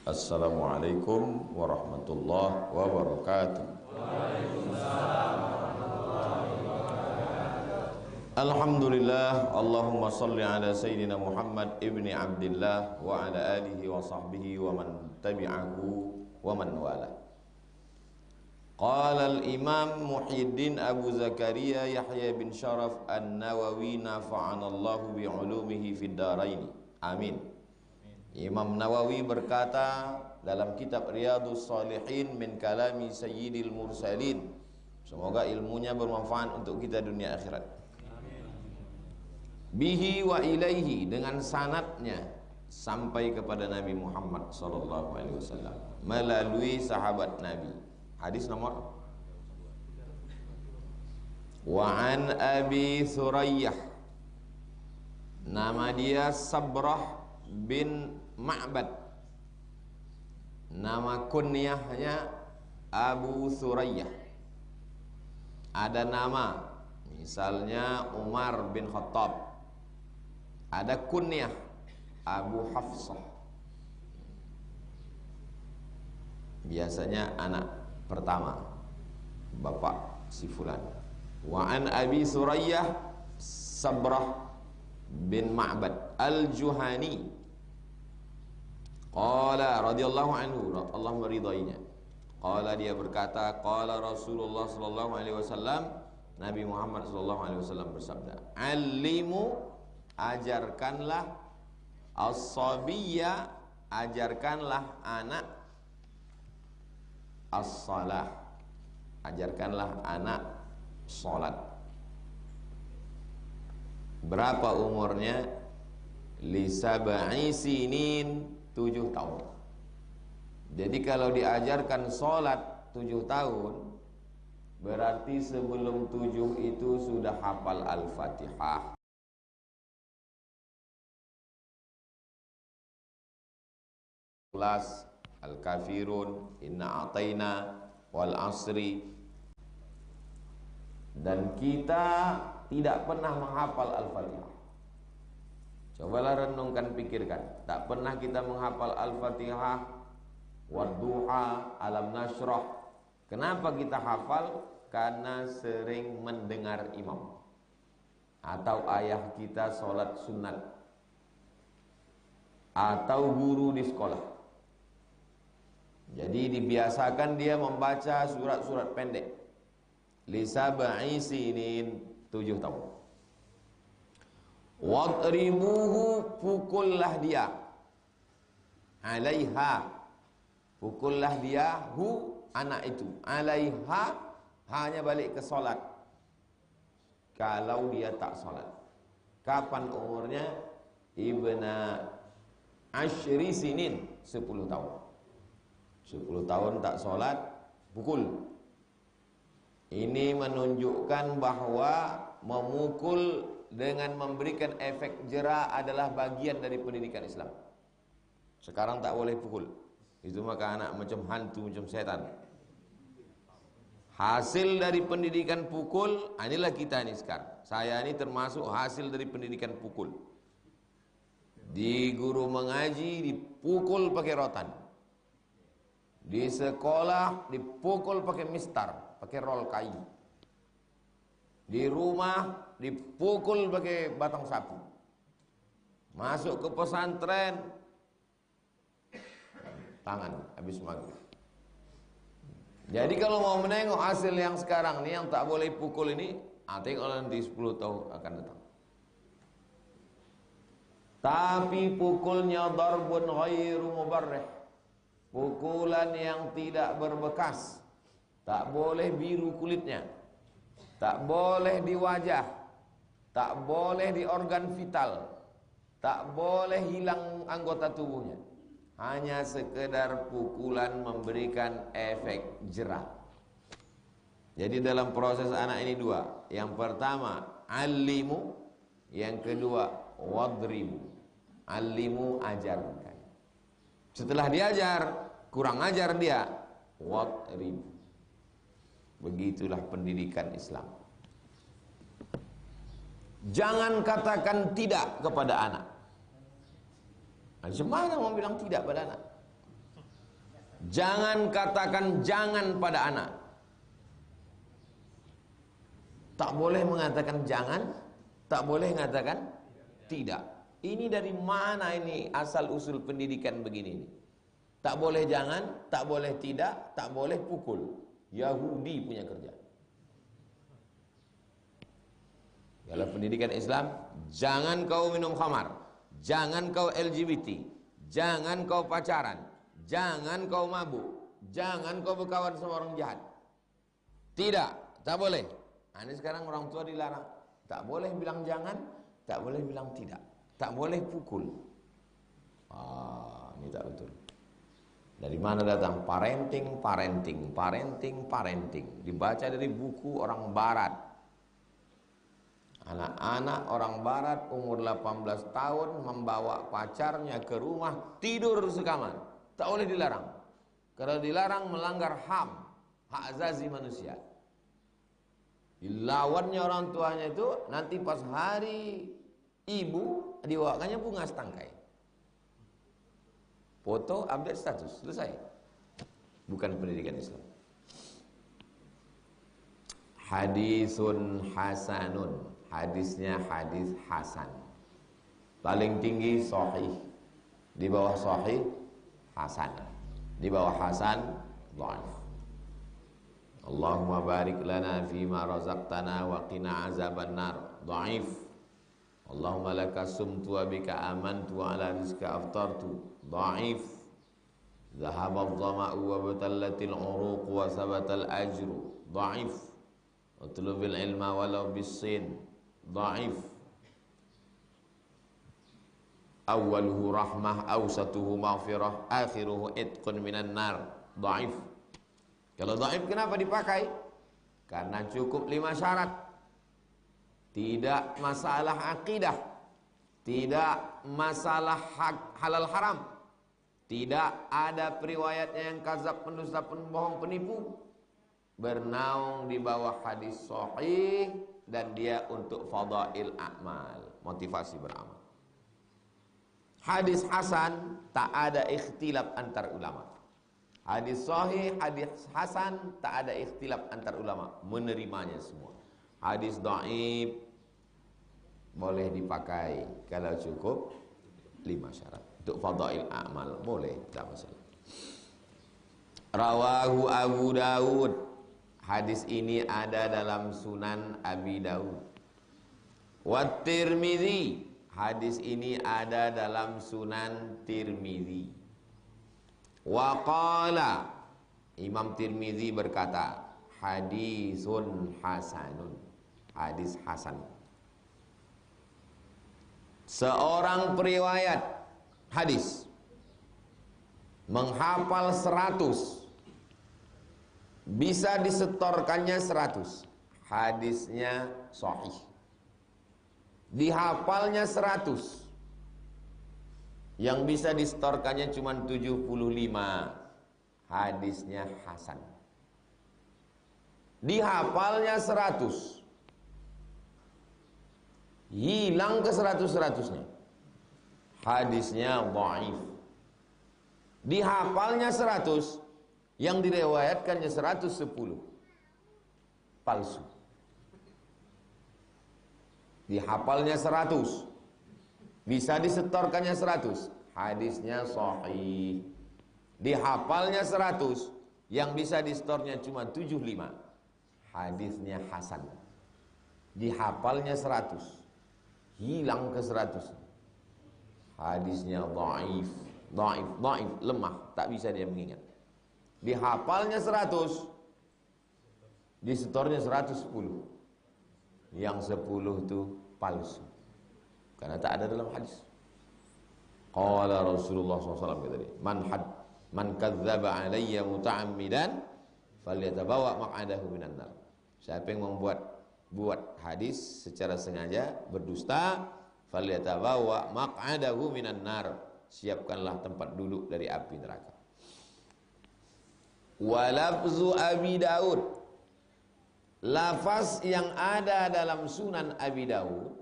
Assalamualaikum warahmatullahi wabarakatuh. Alhamdulillah, Allahumma salli ala Sayyidina Muhammad ibni Abdillah wa ala alihi wa sahbihi wa man tabi'ahu wa man wala. Qala al-imam Muhyiddin Abu Zakaria Yahya bin Sharaf An-Nawawi nafa'anallahu bi'ulumihi fid daraini. Amin. Imam Nawawi berkata dalam kitab Riyadhus Shalihin min kalami Sayyidil Mursalin, semoga ilmunya bermanfaat untuk kita dunia akhirat. Bihi wa ilaihi, dengan sanadnya sampai kepada Nabi Muhammad sallallahu alaihi wasallam melalui sahabat Nabi. Hadis nomor wa an Abi Surayyah, nama dia Sabrah bin Ma'bad, nama kunyahnya Abu Surayyah. Ada nama misalnya Umar bin Khattab, ada kunyah Abu Hafsah, biasanya anak pertama bapak si fulan. Wa an Abi Surayyah Sabrah bin Ma'bad Al-Juhani qala radhiyallahu anhu, Allah meridainya. Qala, dia berkata, qala Rasulullah sallallahu alaihi wasallam, Nabi Muhammad sallallahu alaihi wasallam bersabda, "Allimu, ajarkanlah, as-sabiyya, ajarkanlah anak, as-salah, ajarkanlah anak salat." Berapa umurnya? Li sab'i sinin, 7 tahun. Jadi kalau diajarkan salat 7 tahun, berarti sebelum 7 itu sudah hafal Al-Fatihah. Al-Kafirun, Inna A'tayna, Wal Asri. Dan kita tidak pernah menghafal Al-Fatihah. Cobalah renungkan, pikirkan. Tak pernah kita menghafal Al-Fatihah, Wadduha, Alam Nashrah. Kenapa kita hafal? Karena sering mendengar imam atau ayah kita sholat sunat, atau guru di sekolah. Jadi dibiasakan dia membaca surat-surat pendek. Li sab'i sinin, 7 tahun. Wadribuhu, pukullah dia. Alaiha, pukullah dia, hu, anak itu. Alaiha, hanya balik ke solat kalau dia tak solat. Kapan umurnya? Ibna Ashri sinin, 10 tahun. 10 tahun tak sholat, pukul. Ini menunjukkan bahwa memukul dengan memberikan efek jera adalah bagian dari pendidikan Islam. Sekarang tak boleh pukul. Itu maka anak macam hantu, macam setan. Hasil dari pendidikan pukul, inilah kita ini sekarang. Saya ini termasuk hasil dari pendidikan pukul. Di guru mengaji dipukul pakai rotan. Di sekolah dipukul pakai mistar, pakai rol kayu. Di rumah dipukul pakai batang sapu. Masuk ke pesantren, tangan habis maghrib. Jadi kalau mau menengok hasil yang sekarang ini, yang tak boleh pukul ini, tengok nanti 10 tahun akan datang. Tapi pukulnya darbun ghairu mubarrih, pukulan yang tidak berbekas. Tak boleh biru kulitnya, tak boleh di wajah, tak boleh di organ vital, tak boleh hilang anggota tubuhnya. Hanya sekedar pukulan memberikan efek jera. Jadi dalam proses anak ini dua. Yang pertama alimu, yang kedua wadribu. Alimu, ajarkan. Setelah diajar, kurang ajar dia, wadribu. Begitulah pendidikan Islam. Jangan katakan tidak kepada anak. Semua orang mau bilang tidak pada anak. Jangan katakan jangan pada anak. Tak boleh mengatakan jangan, tak boleh mengatakan tidak. Ini dari mana ini asal usul pendidikan begini ini? Tak boleh jangan, tak boleh tidak, tak boleh pukul. Yahudi punya kerja. Dalam pendidikan Islam, jangan kau minum khamar, jangan kau LGBT, jangan kau pacaran, jangan kau mabuk, jangan kau berkawan sama orang jahat. Tidak, tak boleh. Ini sekarang orang tua dilarang. Tak boleh bilang jangan, tak boleh bilang tidak, tak boleh pukul. Ini tak betul. Dari mana datang parenting, parenting, parenting, parenting? Dibaca dari buku orang barat. Anak-anak orang barat umur 18 tahun membawa pacarnya ke rumah, tidur sekamar. Tak boleh dilarang. Kalau dilarang melanggar HAM, hak asasi manusia. Dilawannya orang tuanya itu, nanti pas hari ibu diwakannya bunga setangkai. Foto, update status, selesai. Bukan pendidikan Islam. Hadisun hasanun, hadisnya hadis hasan. Paling tinggi sahih, di bawah sahih hasan, di bawah hasan dhaif. Allahumma barik lana fima razaqtana wa qina azabannar dhaif. Allahumma laka sumtu wa bika amantu wa ala rizqika aftartu dhaif. Dhahaba adh-dhama'u wa batallatil uruq wa sabatal ajru dhaif. Utlubil ilma walau bis-sin dhaif. Awwaluhu rahmah, awsatuhu maghfirah, akhiruhu itqun minan nar dhaif. Kalau dhaif kenapa dipakai? Karena cukup 5 syarat. Tidak masalah akidah, tidak masalah halal haram, tidak ada periwayatnya yang kadzab, pendusta, pembohong, penipu, bernaung di bawah hadis sahih, dan dia untuk fadail a'mal, motivasi beramal. Hadis hasan tak ada ikhtilaf antar ulama. Hadis sahih, hadis hasan tak ada ikhtilaf antar ulama, menerimanya semua. Hadis dhaif boleh dipakai kalau cukup 5 syarat. Untuk fadail a'mal boleh, tak masalah. Rawahu Abu Dawud. Hadis ini ada dalam Sunan Abi Dawud. Wa Tirmidzi. Hadis ini ada dalam Sunan Tirmidzi. Wa qala, Imam Tirmidzi berkata, hadisun hasanun, hadis hasan. Seorang periwayat hadis menghafal 100, bisa disetorkannya 100, hadisnya sahih. Dihafalnya 100, yang bisa disetorkannya cuma 75, hadisnya hasan. Dihafalnya 100, hilang ke 100-100-nya, hadisnya dhaif. Dihafalnya 100, yang direwayatkannya 110, palsu. Dihafalnya 100, bisa disetorkannya 100, hadisnya sahih. Dihafalnya 100, yang bisa disetornya cuma 75, hadisnya hasan. Dihafalnya 100, hilang ke 100, hadisnya dhaif, dhaif, dhaif, lemah, tak bisa dia mengingat. Dihafalnya 100, disetornya 110, yang 10 itu palsu, karena tak ada dalam hadis. Qala Rasulullah SAW kata dia, man kadzdzaba alayya muta'ammidan falyatabawa maq'adahu minan nar. Siapa yang buat hadis secara sengaja berdusta, falyatabawa maq'adahu minan nar, siapkanlah tempat duduk dari api neraka. Wa lafzu Abi Daud, lafaz yang ada dalam Sunan Abi Daud.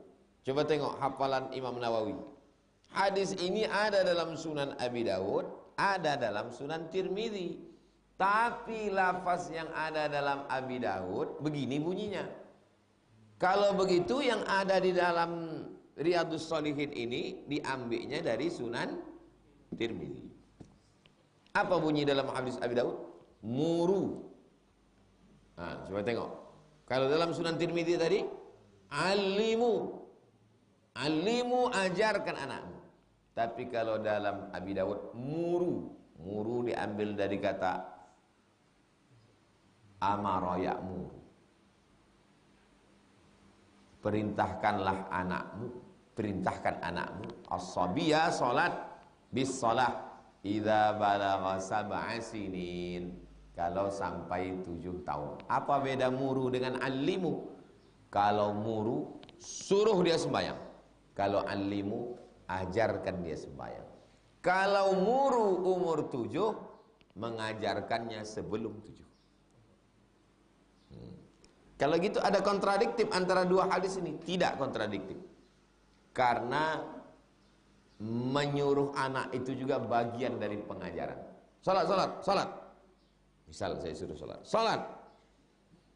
Coba tengok hafalan Imam Nawawi. Hadis ini ada dalam Sunan Abi Daud, ada dalam Sunan Tirmidzi, tapi lafaz yang ada dalam Abi Daud begini bunyinya. Kalau begitu yang ada di dalam Riyadhus Shalihin ini diambilnya dari Sunan Tirmidzi. Apa bunyi dalam hadis Abi Daud? Muru. Nah, coba tengok. Kalau dalam Sunan Tirmidzi tadi, alimu. Alimu, ajarkan anakmu. Tapi kalau dalam Abi Daud, muru. Muru diambil dari kata amara ya'muru. Perintahkanlah anakmu, perintahkan anakmu as-sabiyya salat bis salah idza balagha sab'a sinin, kalau sampai 7 tahun. Apa beda muru dengan alimu? Kalau muru suruh dia sembahyang, kalau alimu ajarkan dia sembahyang. Kalau muru umur 7, mengajarkannya sebelum 7. Kalau gitu ada kontradiktif antara dua hadis ini? Tidak kontradiktif. Karena menyuruh anak itu juga bagian dari pengajaran. Salat. Misal saya suruh salat.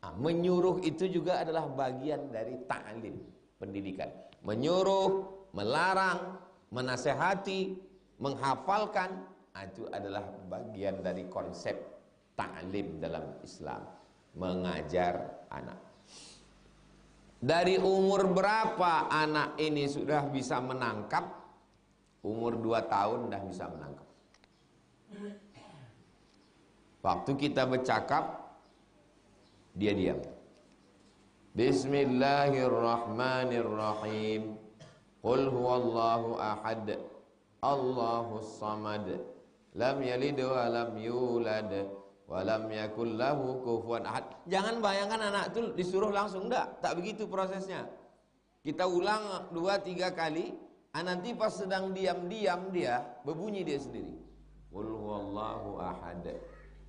Nah, menyuruh itu juga adalah bagian dari ta'lim, pendidikan. Menyuruh, melarang, menasehati, menghafalkan, itu adalah bagian dari konsep ta'lim dalam Islam. Mengajar anak. Dari umur berapa anak ini sudah bisa menangkap? Umur 2 tahun dah bisa menangkap. Waktu kita bercakap, dia diam. Bismillahirrahmanirrahim. Qul huwallahu ahad, Allahus samad, lam yalid wa lam yulad, walam yakul lahu kufuwan ahad. Jangan bayangkan anak itu disuruh langsung, enggak, tak begitu prosesnya. Kita ulang 2-3 kali, nanti pas sedang diam-diam dia berbunyi dia sendiri. Qul huwallahu ahad.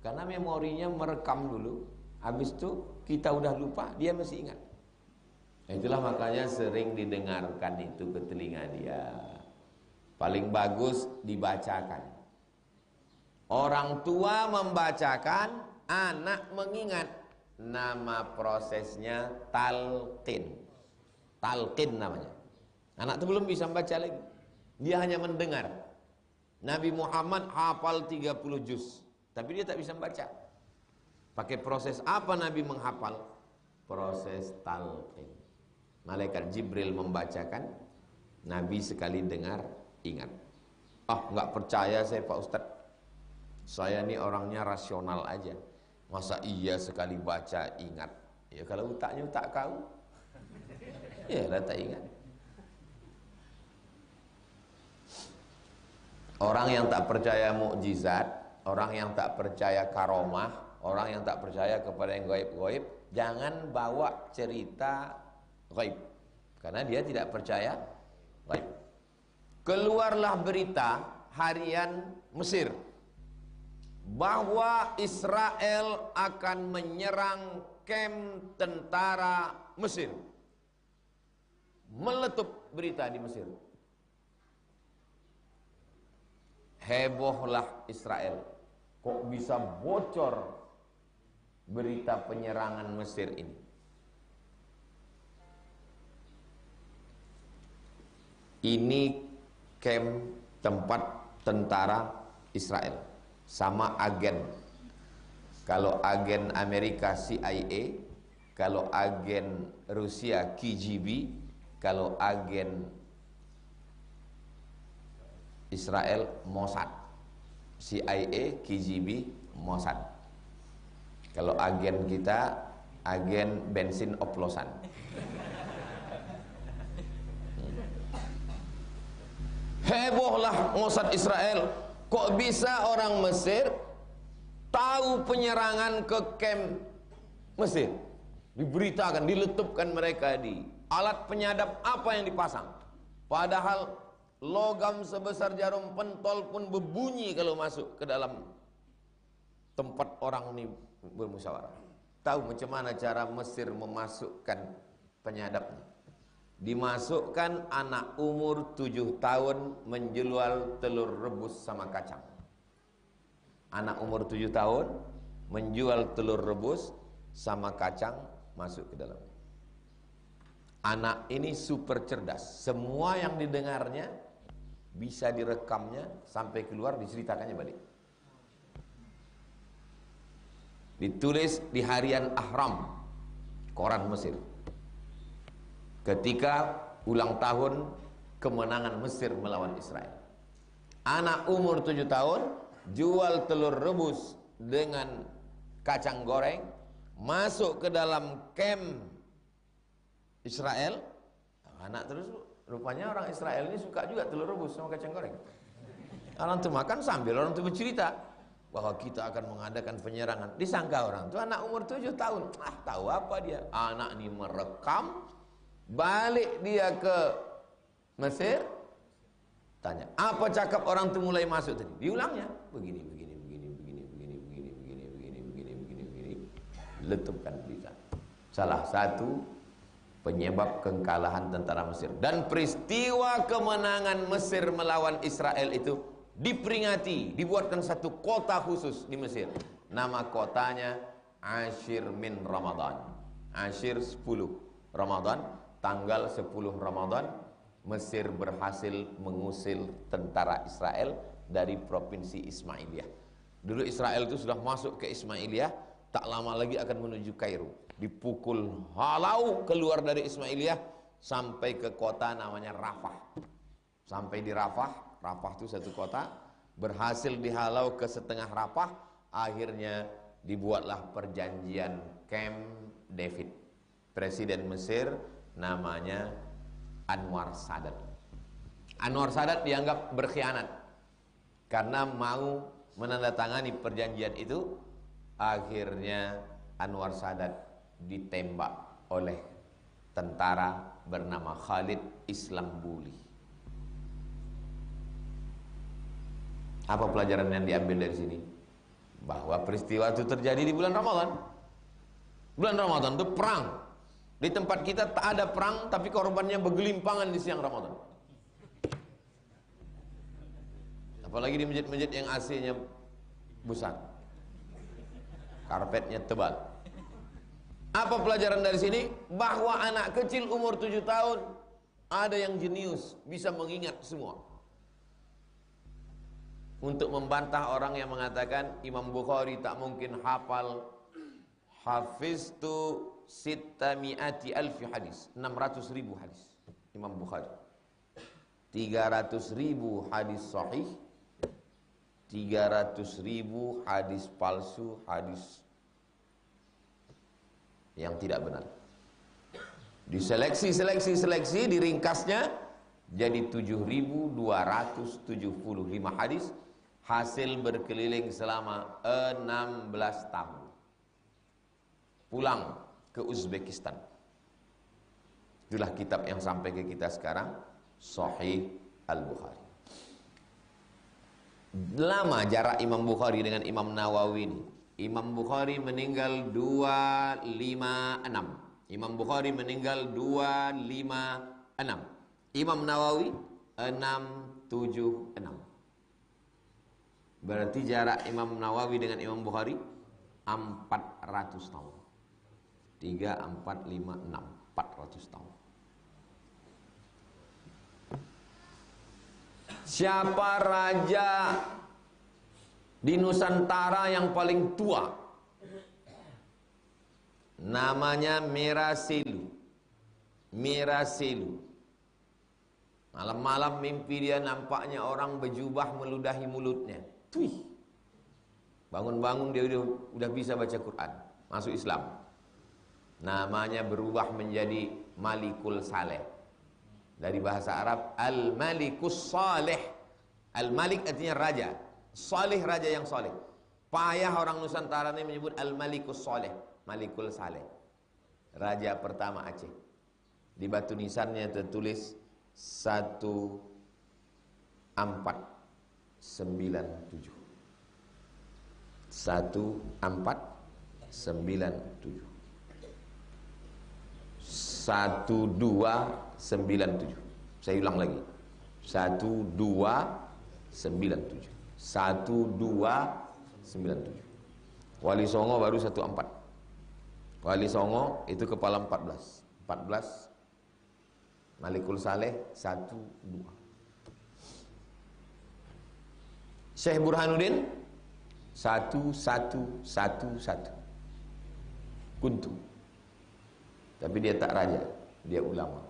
Karena memorinya merekam dulu. Habis itu kita udah lupa, dia masih ingat. Itulah makanya sering didengarkan itu ke telinga dia. Paling bagus dibacakan. Orang tua membacakan, anak mengingat. Nama prosesnya talqin. Talqin namanya. Anak itu belum bisa membaca lagi. Dia hanya mendengar. Nabi Muhammad hafal 30 juz, tapi dia tak bisa membaca. Pakai proses apa Nabi menghafal? Proses talqin. Malaikat Jibril membacakan, Nabi sekali dengar, ingat. Enggak percaya saya Pak Ustadz. Saya ini orangnya rasional aja. Masa iya sekali baca ingat? Ya kalau utaknya utak kau, ya lah tak ingat. Orang yang tak percaya mukjizat, orang yang tak percaya karomah, orang yang tak percaya kepada yang gaib-gaib, jangan bawa cerita gaib, karena dia tidak percaya gaib. Keluarlah berita harian Mesir bahwa Israel akan menyerang kamp tentara Mesir. Meletup berita di Mesir. Hebohlah Israel. Kok bisa bocor berita penyerangan Mesir ini? Ini kamp tempat tentara Israel. Sama agen. Kalau agen Amerika CIA, kalau agen Rusia KGB, kalau agen Israel Mossad. CIA, KGB, Mossad. Kalau agen kita, agen bensin oplosan. Hebohlah Mossad Israel. Kok bisa orang Mesir tahu penyerangan ke kamp Mesir? Diberitakan, diletupkan mereka di alat penyadap apa yang dipasang. Padahal logam sebesar jarum pentol pun berbunyi kalau masuk ke dalam tempat orang ini bermusyawarah. Tahu macam mana cara Mesir memasukkan penyadapnya? Dimasukkan anak umur 7 tahun menjual telur rebus sama kacang. Anak umur 7 tahun menjual telur rebus sama kacang masuk ke dalam. Anak ini super cerdas. Semua yang didengarnya bisa direkamnya sampai keluar, diceritakannya balik. Ditulis di harian Ahram, koran Mesir, ketika ulang tahun kemenangan Mesir melawan Israel. Anak umur 7 tahun jual telur rebus dengan kacang goreng, masuk ke dalam camp Israel. Anak terus, rupanya orang Israel ini suka juga telur rebus sama kacang goreng. Orang itu makan sambil orang itu bercerita bahwa kita akan mengadakan penyerangan. Disangka orang itu anak umur 7 tahun. Tahu apa dia? Anak ini merekam, balik dia ke Mesir, tanya, apa cakap orang itu mulai masuk tadi? Diulangnya, begini. Letupkan berita. Salah satu penyebab kekalahan tentara Mesir. Dan peristiwa kemenangan Mesir melawan Israel itu diperingati, dibuatkan satu kota khusus di Mesir. Nama kotanya Ashir min Ramadan. Ashir 10 Ramadan, tanggal 10 Ramadan Mesir berhasil mengusir tentara Israel dari provinsi Ismailiyah. Dulu Israel itu sudah masuk ke Ismailiyah, tak lama lagi akan menuju Kairo. Dipukul halau keluar dari Ismailiyah sampai ke kota namanya Rafah. Sampai di Rafah, Rafah itu satu kota, berhasil dihalau ke setengah Rafah, akhirnya dibuatlah perjanjian Camp David. Presiden Mesir namanya Anwar Sadat. Anwar Sadat dianggap berkhianat karena mau menandatangani perjanjian itu. Akhirnya Anwar Sadat ditembak oleh tentara bernama Khalid Islambuli. Apa pelajaran yang diambil dari sini? Bahwa peristiwa itu terjadi di bulan Ramadan. Bulan Ramadan itu perang. Di tempat kita tak ada perang, tapi korbannya bergelimpangan di siang Ramadan. Apalagi di masjid-masjid yang AC-nya besar, karpetnya tebal. Apa pelajaran dari sini? Bahwa anak kecil umur 7 tahun ada yang jenius, bisa mengingat semua. Untuk membantah orang yang mengatakan Imam Bukhari tak mungkin hafal, hafiztu sittami'ati alfi hadis, 600.000 hadis Imam Bukhari, 300.000 hadis sahih, 300.000 hadis palsu, hadis yang tidak benar. Diseleksi, diringkasnya jadi 7.275 hadis, hasil berkeliling selama 16 tahun. Pulang ke Uzbekistan. Itulah kitab yang sampai ke kita sekarang, Sahih Al-Bukhari. Lama jarak Imam Bukhari dengan Imam Nawawi ini. Imam Bukhari meninggal 256. Imam Bukhari meninggal 256. Imam Nawawi 676. Berarti jarak Imam Nawawi dengan Imam Bukhari 400 tahun. 3, 4, 5, 6, 400 tahun. Siapa raja di Nusantara yang paling tua? Namanya Mirasilu. Mirasilu. Malam-malam mimpi dia nampaknya orang berjubah meludahi mulutnya. Tuih. Bangun-bangun dia udah bisa baca Quran, masuk Islam. Namanya berubah menjadi Malikul Saleh. Dari bahasa Arab Al-Malikus Saleh. Al-Malik artinya raja, Saleh raja yang saleh. Payah orang Nusantara ini menyebut Al-Malikus Saleh, Malikul Saleh, raja pertama Aceh. Di batu nisannya tertulis 1497. 1497. 1297. Saya ulang lagi. 1297. 1297. 97. Wali Songo baru 14. Wali Songo itu kepala 14. 14. Malikul Saleh 1, 2. Syekh Burhanuddin 1, 1, 1, 1. Kuntu. Tapi dia tak raja, dia ulama.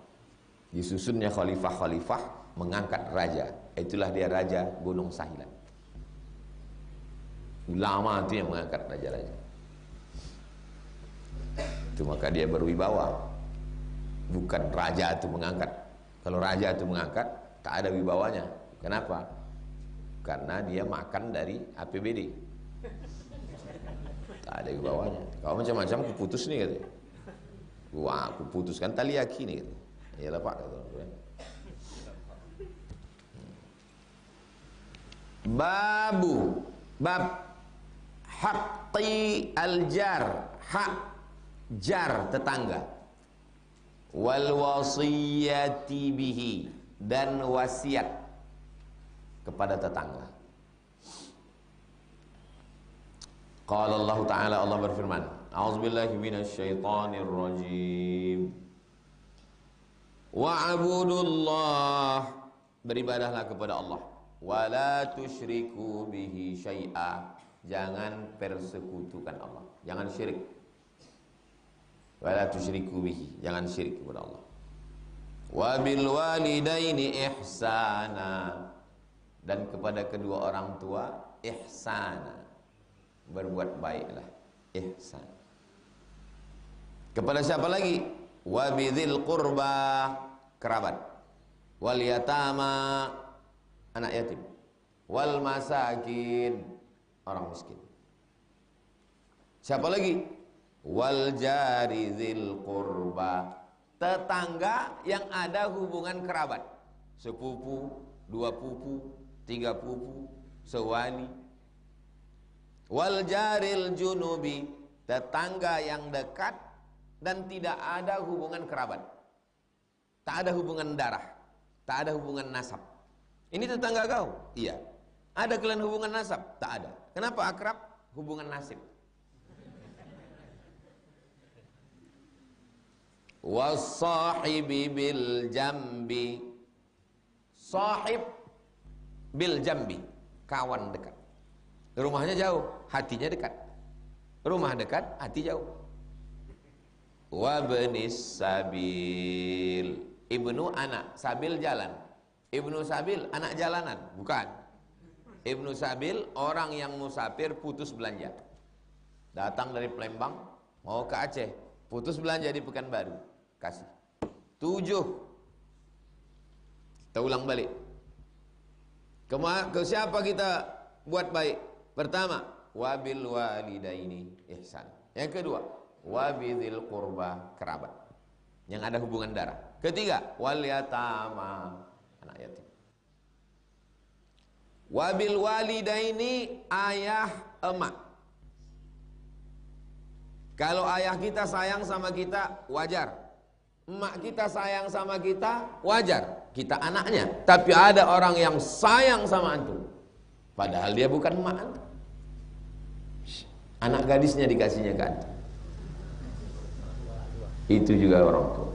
Disusunnya khalifah-khalifah mengangkat raja. Itulah dia raja Gunung Sahilan. Ulama itu yang mengangkat raja-raja. Itu maka dia berwibawa. Bukan raja itu mengangkat. Kalau raja itu mengangkat, tak ada wibawanya. Kenapa? Karena dia makan dari APBD. Tak ada wibawanya. Kalau macam-macam aku putus nih katanya. Wah, aku putuskan tali aki nih katanya. Iyalah Pak kata. Bab haqqi al-jar, hak jar tetangga, wal wasiyati bihi, dan wasiat kepada tetangga. Qala Allah Ta'ala, Allah berfirman, a'udzubillahi minasyaitonir rajim. Wa'budullah, beribadahlah kepada Allah. Wala tusyriku bihi syai'a, jangan persekutukan Allah, jangan syirik. Wala tusyriku bihi, jangan syirik kepada Allah. Wa bil walidaini ihsana, dan kepada kedua orang tua ihsana, berbuat baiklah, ihsan. Kepada siapa lagi? Wa bidzil qurba, kerabat. Wal yatama, anak yatim. Wal masakin, orang miskin. Siapa lagi? Wal jari dzil qurba, tetangga yang ada hubungan kerabat. Sepupu, 2 pupu, 3 pupu, sewali. Wal jaril junubi, tetangga yang dekat dan tidak ada hubungan kerabat. Tak ada hubungan darah, tak ada hubungan nasab. Ini tetangga kau? Iya. Ada kalian hubungan nasab? Tak ada. Kenapa akrab? Hubungan nasib. Was-sahibi bil jambi, sahib bil jambi, kawan dekat. Rumahnya jauh, hatinya dekat. Rumah dekat, hati jauh. Wa benis sabil, ibnu anak, sabil jalan. Ibnu sabil anak jalanan, bukan. Ibnu sabil orang yang musafir putus belanja. Datang dari Palembang mau ke Aceh, putus belanja di Pekanbaru, kasih 7. Kita ulang balik. Ke siapa kita buat baik? Pertama, wabil walidaini ihsan. Yang kedua, wabidzil qurba, kerabat yang ada hubungan darah. Ketiga, wal yatama, anak yatim. Wabil walidaini, ayah emak. Kalau ayah kita sayang sama kita, wajar. Emak kita sayang sama kita, wajar. Kita anaknya. Tapi ada orang yang sayang sama antum, padahal dia bukan emak antum. Anak gadisnya dikasihnya ke antum. Itu juga orang tua.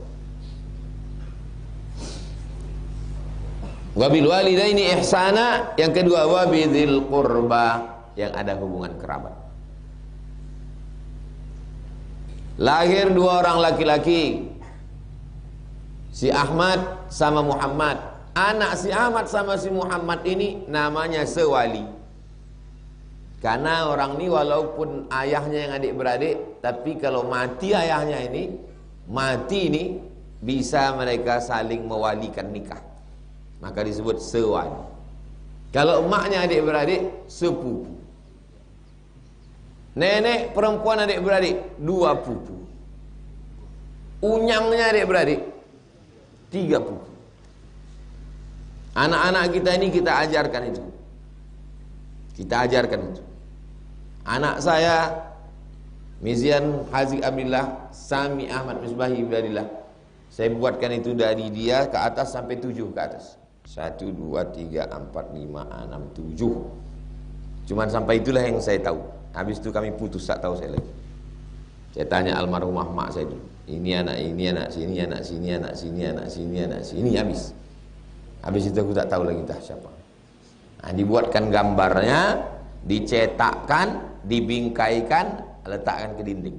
Wabil walidaini ihsana, yang kedua wabidzil qurba, yang ada hubungan kerabat. Lahir 2 orang laki-laki, si Ahmad sama Muhammad. Anak si Ahmad sama si Muhammad ini namanya sewali. Karena orang ini walaupun ayahnya yang adik-beradik, tapi kalau mati ayahnya ini, mati ini bisa mereka saling mewalikan nikah. Maka disebut sewali. Kalau emaknya adik-beradik, sepupu. Nenek perempuan adik-beradik, 2 pupu. Unyangnya adik-beradik, 3 pupu. Anak-anak kita ini kita ajarkan itu. Kita ajarkan itu. Anak saya Mizian Haziq Abdillah, Sami Ahmad Misbahi Ibadillah, saya buatkan itu dari dia ke atas sampai 7 ke atas. 1, 2, 3, 4, 5, 6, 7. Cuman sampai itulah yang saya tahu. Habis itu kami putus, tak tahu saya lagi. Saya tanya almarhumah mak saya dulu. Ini anak sini, anak sini, anak sini, anak sini, anak sini, habis. Habis itu aku tak tahu lagi entah siapa. Nah, dibuatkan gambarnya, dicetakkan, dibingkaikan, letakkan ke dinding.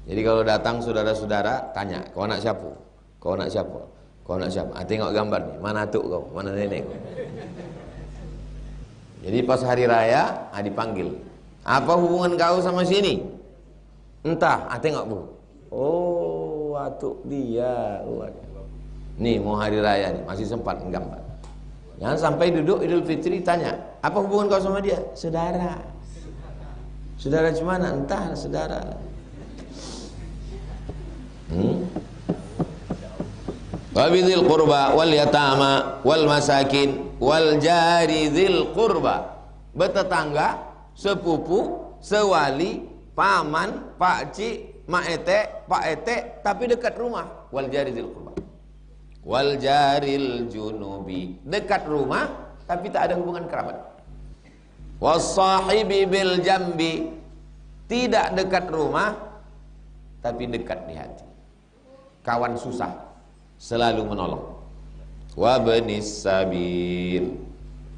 Jadi kalau datang saudara-saudara tanya, kau anak siapa? Kau anak siapa? Kau anak siapa? Ah, tengok gambar nih, mana atuk kau? Mana nenek kau? Jadi pas hari raya, dipanggil. Apa hubungan kau sama sini? Entah, tengok bu. Oh, atuk dia. Nih mau hari raya nih, masih sempat menggambar. Jangan sampai duduk Idul Fitri tanya, apa hubungan kau sama dia? Saudara. Saudara cumana? Entah, saudara. Wabidil qurba wal yatama wal masakin wal jari dzil qurba. Bertetangga, sepupu, sewali, paman, pakcik, mak etek, pak etek, tapi dekat rumah. Wal jari dzil qurba. Wal jaril junubi, dekat rumah tapi tak ada hubungan kerabat. Was-sahibi bil jambi, tidak dekat rumah tapi dekat di hati. Kawan susah selalu menolong. Wa banis sabil.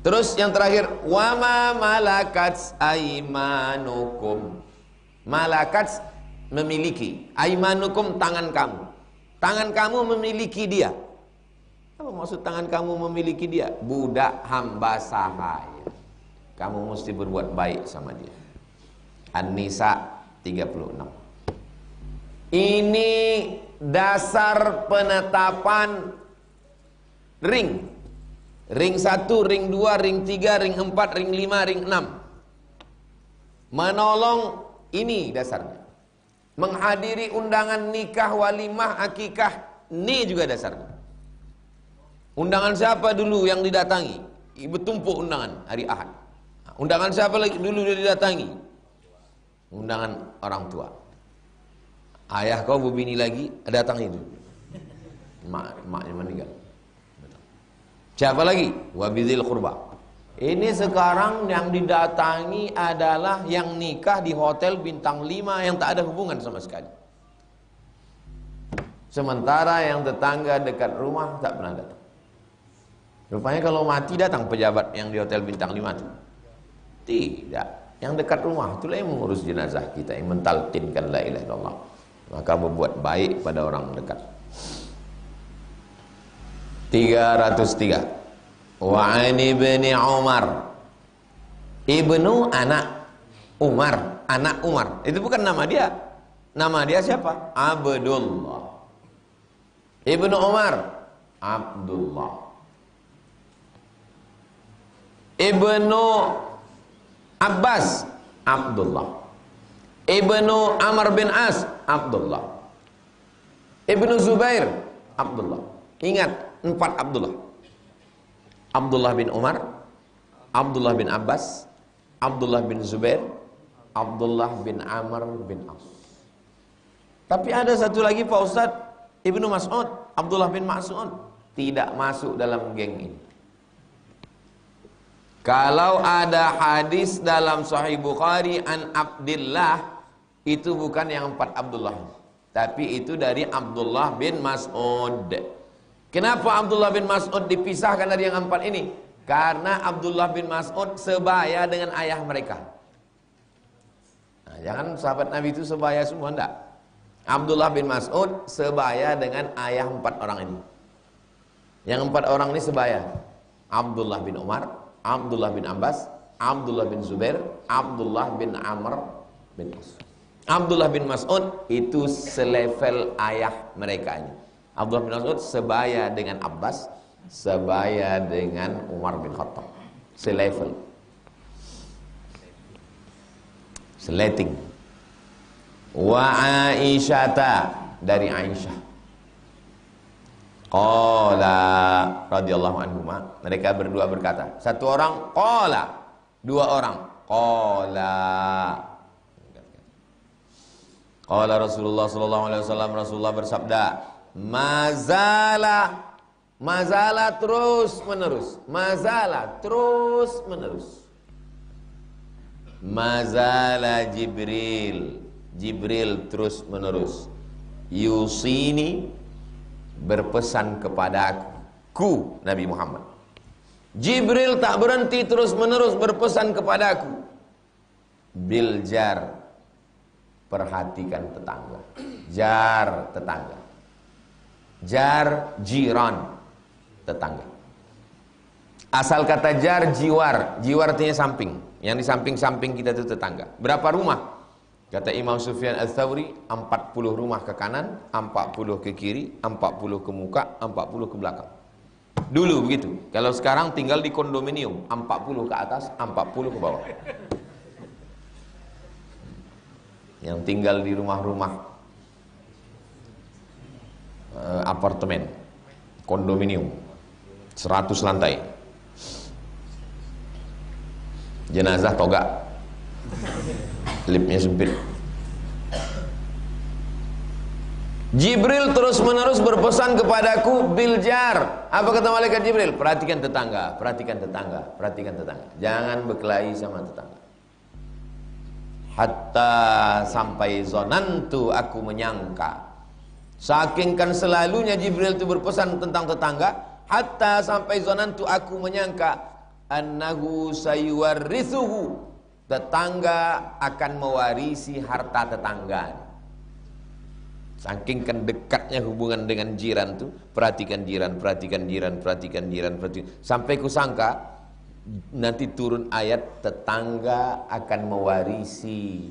Terus yang terakhir, wa ma malakat aimanukum. Malakat memiliki, aimanukum tangan kamu. Tangan kamu memiliki dia. Apa maksud tangan kamu memiliki dia? Budak hamba sahaya. Kamu mesti berbuat baik sama dia. An-Nisa 36. Ini dasar penetapan ring. Ring 1, ring 2, ring 3, ring 4, ring 5, ring 6. Menolong, ini dasarnya. Menghadiri undangan nikah, walimah, akikah, ini juga dasarnya. Undangan siapa dulu yang didatangi? Bertumpuk undangan hari Ahad. Undangan siapa lagi dulu yang didatangi? Undangan orang tua. Ayah kau berbini lagi, datang itu. Maknya meninggal. Siapa lagi? Wabidil qurba. Ini sekarang yang didatangi adalah yang nikah di hotel bintang 5 yang tak ada hubungan sama sekali. Sementara yang tetangga dekat rumah tak pernah datang. Rupanya kalau mati datang pejabat yang di hotel bintang 5 itu. Tidak. Yang dekat rumah itulah yang mengurus jenazah kita, yang mentalkinkan la ilaha illallah. Maka berbuat baik pada orang dekat. 303. Wa ani ibni Umar. Ibnu anak Umar, anak Umar. Itu bukan nama dia. Nama dia siapa? Abdullah. Ibnu Umar, Abdullah. Ibnu Abbas, Abdullah. Ibnu Amr bin As, Abdullah. Ibnu Zubair, Abdullah. Ingat, 4 Abdullah. Abdullah bin Umar, Abdullah bin Abbas, Abdullah bin Zubair, Abdullah bin Amr bin As. Tapi ada satu lagi Pak Ustadz, Ibnu Mas'ud, Abdullah bin Mas'ud, tidak masuk dalam geng ini. Kalau ada hadis dalam Sahih Bukhari an Abdillah, itu bukan yang 4 Abdullah, tapi itu dari Abdullah bin Mas'ud. Kenapa Abdullah bin Mas'ud dipisahkan dari yang 4 ini? Karena Abdullah bin Mas'ud sebaya dengan ayah mereka. Nah, jangan sahabat Nabi itu sebaya semua, enggak. Abdullah bin Mas'ud sebaya dengan ayah 4 orang ini. Yang 4 orang ini sebaya. Abdullah bin Umar, Abdullah bin Abbas, Abdullah bin Zubair, Abdullah bin Amr bin As. Abdullah bin Mas'ud itu selevel ayah mereka ini. Abdullah bin Mas'ud sebaya dengan Abbas, sebaya dengan Umar bin Khattab. Selevel. Seleting. Wa Aisyata, dari Aisyah. Qala radhiyallahu anhuma, mereka berdua berkata, satu orang qala, 2 orang qala. Qala Rasulullah sallallahu alaihi wasallam, Rasulullah bersabda, mazala, mazala terus menerus, mazala terus menerus. mazala Jibril terus menerus yusini berpesan kepada aku Nabi Muhammad. Jibril tak berhenti terus menerus berpesan kepadaku. Biljar, perhatikan tetangga. Jar, tetangga. Jar, jiran, tetangga. Asal kata jar, jiwar. Jiwar artinya samping. Yang di samping-samping kita itu tetangga. Berapa rumah? Kata Imam Sufyan Ats-Tsauri, 40 rumah ke kanan, 40 ke kiri, 40 ke muka, 40 ke belakang. Dulu begitu. Kalau sekarang tinggal di kondominium, 40 ke atas, 40 ke bawah. Yang tinggal di rumah-rumah apartemen, kondominium, 100 lantai. Jenazah togak, liftnya sempit. Jibril terus menerus berpesan kepadaku biljar. Apa kata malaikat Jibril? Perhatikan tetangga, perhatikan tetangga, perhatikan tetangga. Jangan berkelahi sama tetangga. Hatta sampai zonantu, aku menyangka. Saking kan selalunya Jibril itu berpesan tentang tetangga. Hatta sampai zonantu, aku menyangka annahu sayuwarrithuhu, tetangga akan mewarisi harta tetangga. Saking kan dekatnya hubungan dengan jiran tuh, perhatikan jiran, perhatikan jiran, perhatikan jiran, perhatikan. Sampai kusangka nanti turun ayat tetangga akan mewarisi.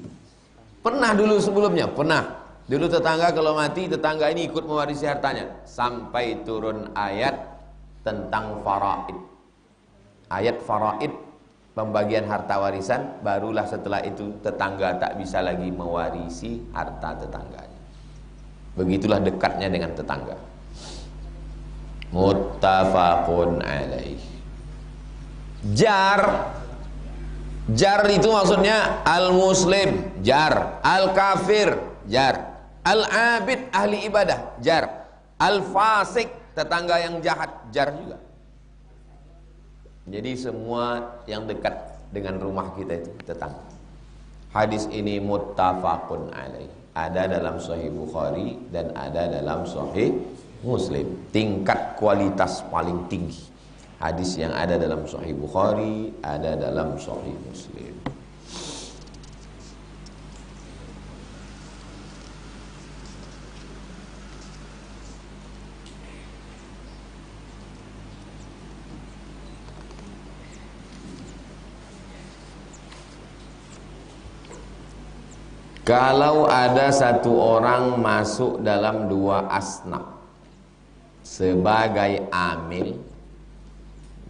Pernah dulu sebelumnya, pernah. Dulu tetangga kalau mati, tetangga ini ikut mewarisi hartanya. Sampai turun ayat tentang faraid. Ayat faraid, pembagian harta warisan, barulah setelah itu tetangga tak bisa lagi mewarisi harta tetangganya. Begitulah dekatnya dengan tetangga. Muttafaqun alaih. Jar, jar itu maksudnya al-muslim, jar, al-kafir, jar, al-abid, ahli ibadah, jar, al-fasik, tetangga yang jahat, jar juga. Jadi semua yang dekat dengan rumah kita itu tetangga. Hadis ini muttafaqun alaih. Ada dalam Sahih Bukhari dan ada dalam Sahih Muslim. Tingkat kualitas paling tinggi. Hadis yang ada dalam Sahih Bukhari, ada dalam Sahih Muslim. Kalau ada satu orang masuk dalam dua asnaf sebagai amil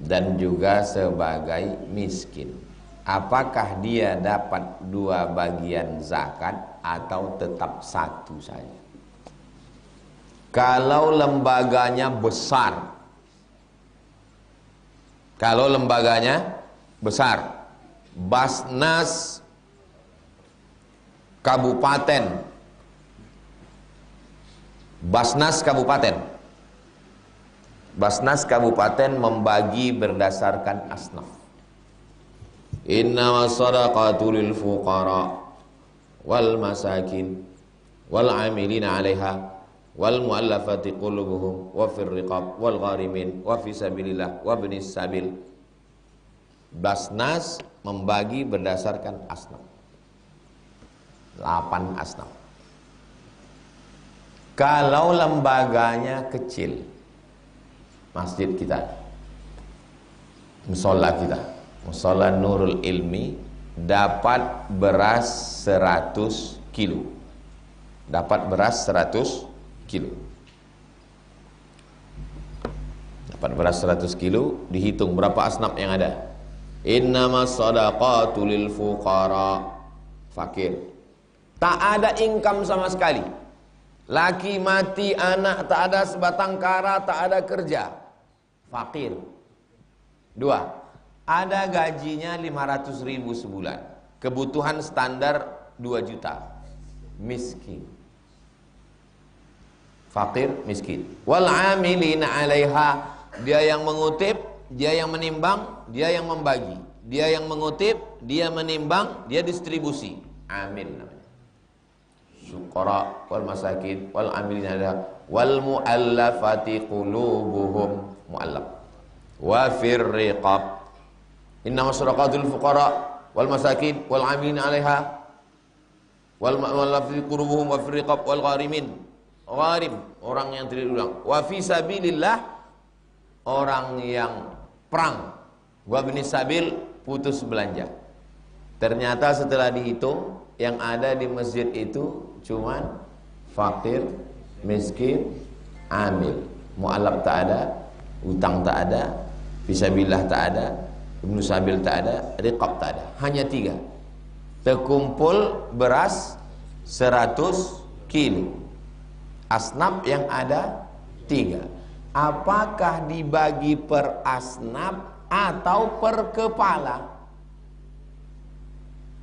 dan juga sebagai miskin, apakah dia dapat dua bagian zakat atau tetap satu saja? Kalau lembaganya besar, kalau lembaganya besar, Basnas Kabupaten, Basnas Kabupaten, Basnas Kabupaten membagi berdasarkan asnaf. Inna wassadaqatu lil fuqara wal masakin wal amilina 'alaiha wal mu'allafati qulubuhum wa fir riqab wal gharimin wa fi sabilillah wa ibnis sabil. Basnas membagi berdasarkan asnaf. 8 asnaf. Kalau lembaganya kecil, masjid kita, musola kita, musola Nurul Ilmi, dapat beras 100 kilo. Dapat beras 100 kilo. Dapat beras 100 kilo, dihitung berapa asnaf yang ada. Innamas shadaqatu lil fuqara, fakir. Tak ada income sama sekali. Laki mati, anak tak ada sebatang kara, tak ada kerja. Fakir. 2. Ada gajinya 500.000 sebulan. Kebutuhan standar 2 juta. Miskin. Fakir, miskin. Wal amilina 'alaiha, dia yang mengutip, dia yang menimbang, dia yang membagi. dia yang mengutip, dia menimbang, dia distribusi. Amil namanya. Syuqara wal masakin wal amilin ada wal muallafati qulubuhum, muallaf. Wa fir riqab. Innama sadaqatul fuqara wal masakin wal amilin 'alaiha wal muallafati qulubuhum wa fir riqab wal gharimin. Gharim, orang yang tidak diulang. Wa fi sabilillah, orang yang perang. Wa bin sabil, putus belanja. Ternyata setelah dihitung, yang ada di masjid itu cuman fakir, miskin, amil. Mu'alaf tak ada, utang tak ada, fisabilillah tak ada, ibnu sabil tak ada, riqab tak ada. Hanya 3. Terkumpul beras 100 kilo. Asnaf yang ada 3. Apakah dibagi per asnaf atau per kepala?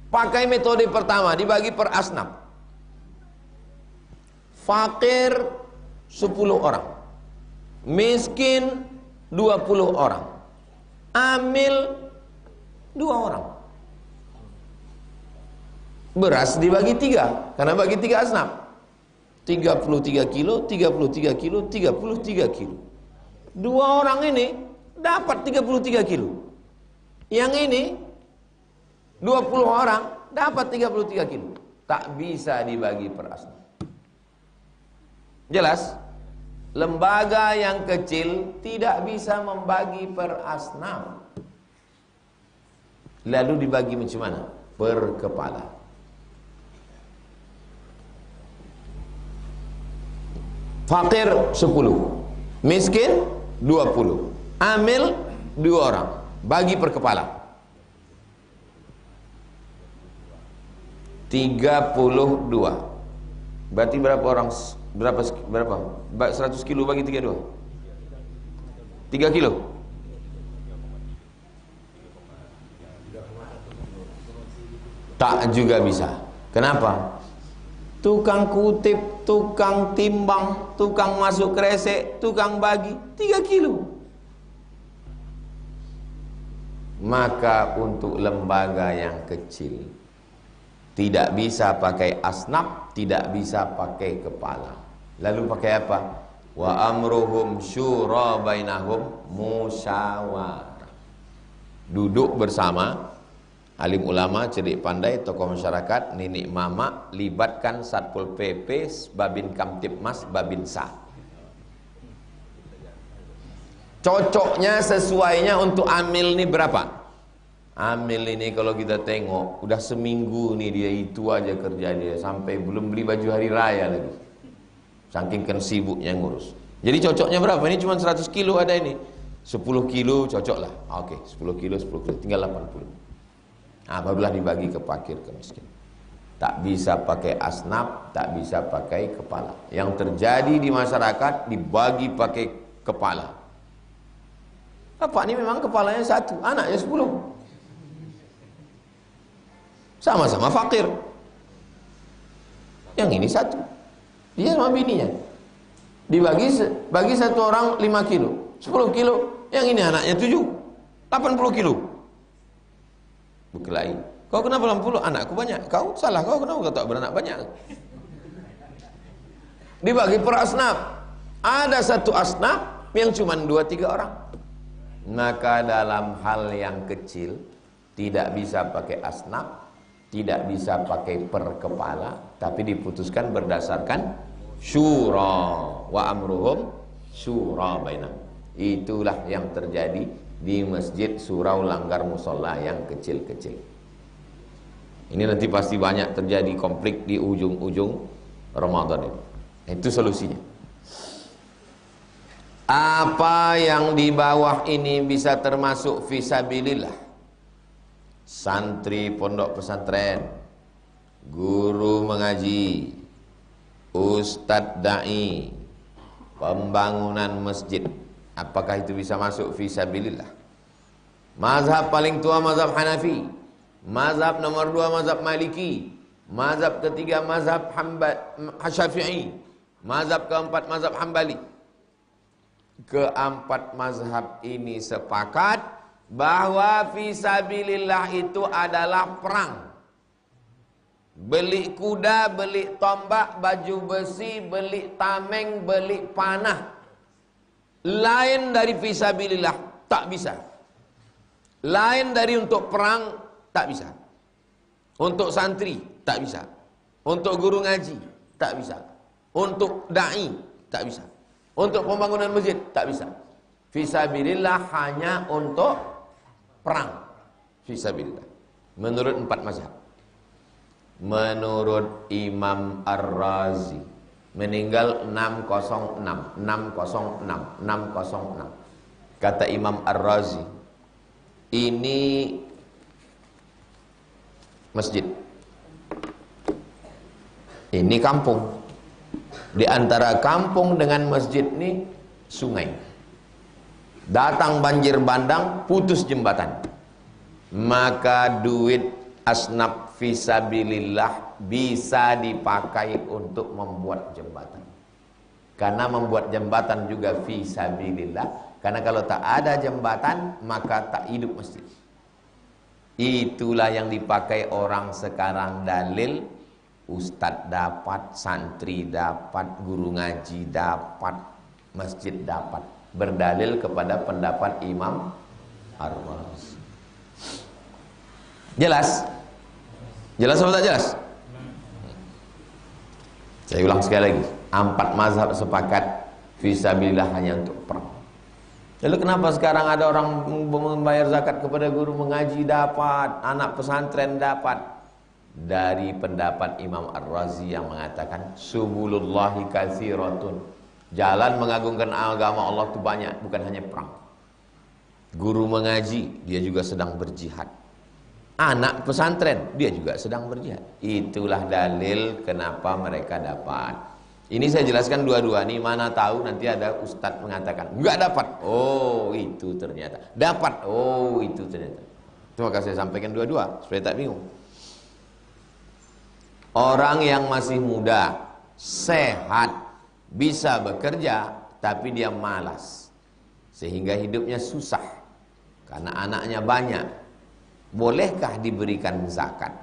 Pakai metode pertama, dibagi per asnaf. Fakir 10 orang, miskin 20 orang, amil 2 orang. Beras dibagi 3, karena bagi 3 asnaf. 33 kilo, 33 kilo, 33 kilo. 2 orang ini dapat 33 kilo. Yang ini 20 orang dapat 33 kilo. Tak bisa dibagi per asnaf. Jelas? Lembaga yang kecil tidak bisa membagi per asnaf. Lalu dibagi macam mana? Per kepala. Fakir 10, miskin 20, amil 2 orang. Bagi per kepala 32. Berarti berapa orang? Berapa? 100 kilo bagi 32. 3 kilo. Tak juga bisa. Kenapa? Tukang kutip, tukang timbang, tukang masuk kresek, tukang bagi 3 kilo. Maka untuk lembaga yang kecil tidak bisa pakai asnaf, tidak bisa pakai kepala. Lalu pakai apa? Wa amruhum syura bainahum, musyawarah. Duduk bersama, alim ulama, cerdik pandai, tokoh masyarakat, nenek mama, libatkan Satpol PP, Babin Kamtipmas, Babinsa. Cocoknya, sesuainya untuk amil ini berapa? Amil ini kalau kita tengok udah seminggu nih dia itu aja kerja dia, sampai belum beli baju hari raya lagi, saking kan sibuknya ngurus. Jadi cocoknya berapa? Ini cuma 100 kilo ada ini, 10 kilo cocok lah. Oke, 10 kilo tinggal 80. Nah, barulah dibagi ke fakir, ke miskin. Tak bisa pakai asnaf, tak bisa pakai kepala. Yang terjadi di masyarakat dibagi pakai kepala. Bapak ini memang kepalanya 1, anaknya 10. Sama-sama fakir. Yang ini 1, dia sama bininya. Bagi 1 orang 5 kilo, 10 kilo. Yang ini anaknya 7, 80 kilo. Berkelahi. Kau kenapa 80? Anakku banyak. Kau salah, kau kenapa kau tak beranak banyak? Dibagi per asnaf. Ada 1 asnaf yang cuma 2-3 orang. Maka dalam hal yang kecil tidak bisa pakai asnaf, tidak bisa pakai per kepala, tapi diputuskan berdasarkan syura. Wa amruhum syura bainahum. Itulah yang terjadi di masjid surau langgar musola yang kecil-kecil. Ini nanti pasti banyak terjadi konflik di ujung-ujung Ramadan ini. Itu solusinya. Apa yang di bawah ini bisa termasuk fisabilillah? Santri pondok pesantren, guru mengaji, ustadz da'i, pembangunan masjid. Apakah itu bisa masuk fisabilillah? Mazhab paling tua mazhab Hanafi, mazhab nomor 2 mazhab Maliki, mazhab ketiga mazhab Syafi'i, mazhab keempat mazhab Hambali. Keempat mazhab ini sepakat bahwa fisabilillah itu adalah perang. Beli kuda, beli tombak, baju besi, beli tameng, beli panah. Lain dari fisabilillah, tak bisa. Lain dari untuk perang, tak bisa. Untuk santri, tak bisa. Untuk guru ngaji, tak bisa. Untuk da'i, tak bisa. Untuk pembangunan masjid, tak bisa. Fisabilillah hanya untuk perang. Fisabilillah. Menurut 4 mazhab. Menurut Imam Ar-Razi, meninggal 606. Kata Imam Ar-Razi, ini masjid, ini kampung. Di antara kampung dengan masjid ini sungai. Datang banjir bandang, putus jembatan. Maka duit asnaf fisabilillah bisa dipakai untuk membuat jembatan. Karena membuat jembatan juga fisabilillah. Karena kalau tak ada jembatan, maka tak hidup masjid. Itulah yang dipakai orang sekarang dalil. Ustadz dapat, santri dapat, guru ngaji dapat, masjid dapat. Berdalil kepada pendapat Imam Ar-Razi. Jelas? Jelas atau tak jelas? Saya ulang sekali lagi. 4 mazhab sepakat fisabilillah hanya untuk perang. Lalu kenapa sekarang ada orang membayar zakat kepada guru mengaji dapat, anak pesantren dapat? Dari pendapat Imam Ar-Razi yang mengatakan subulullahi katsiratun. Jalan mengagungkan agama Allah itu banyak, bukan hanya perang. Guru mengaji, dia juga sedang berjihad. Anak pesantren, dia juga sedang berjihad. Itulah dalil kenapa mereka dapat. Ini saya jelaskan dua-dua nih, mana tahu nanti ada ustadz mengatakan enggak dapat. Oh, itu ternyata. Dapat. Oh, itu ternyata. Itu maka saya sampaikan dua-dua supaya tak bingung. Orang yang masih muda, sehat, bisa bekerja, tapi dia malas. Sehingga hidupnya susah. Karena anaknya banyak. Bolehkah diberikan zakat?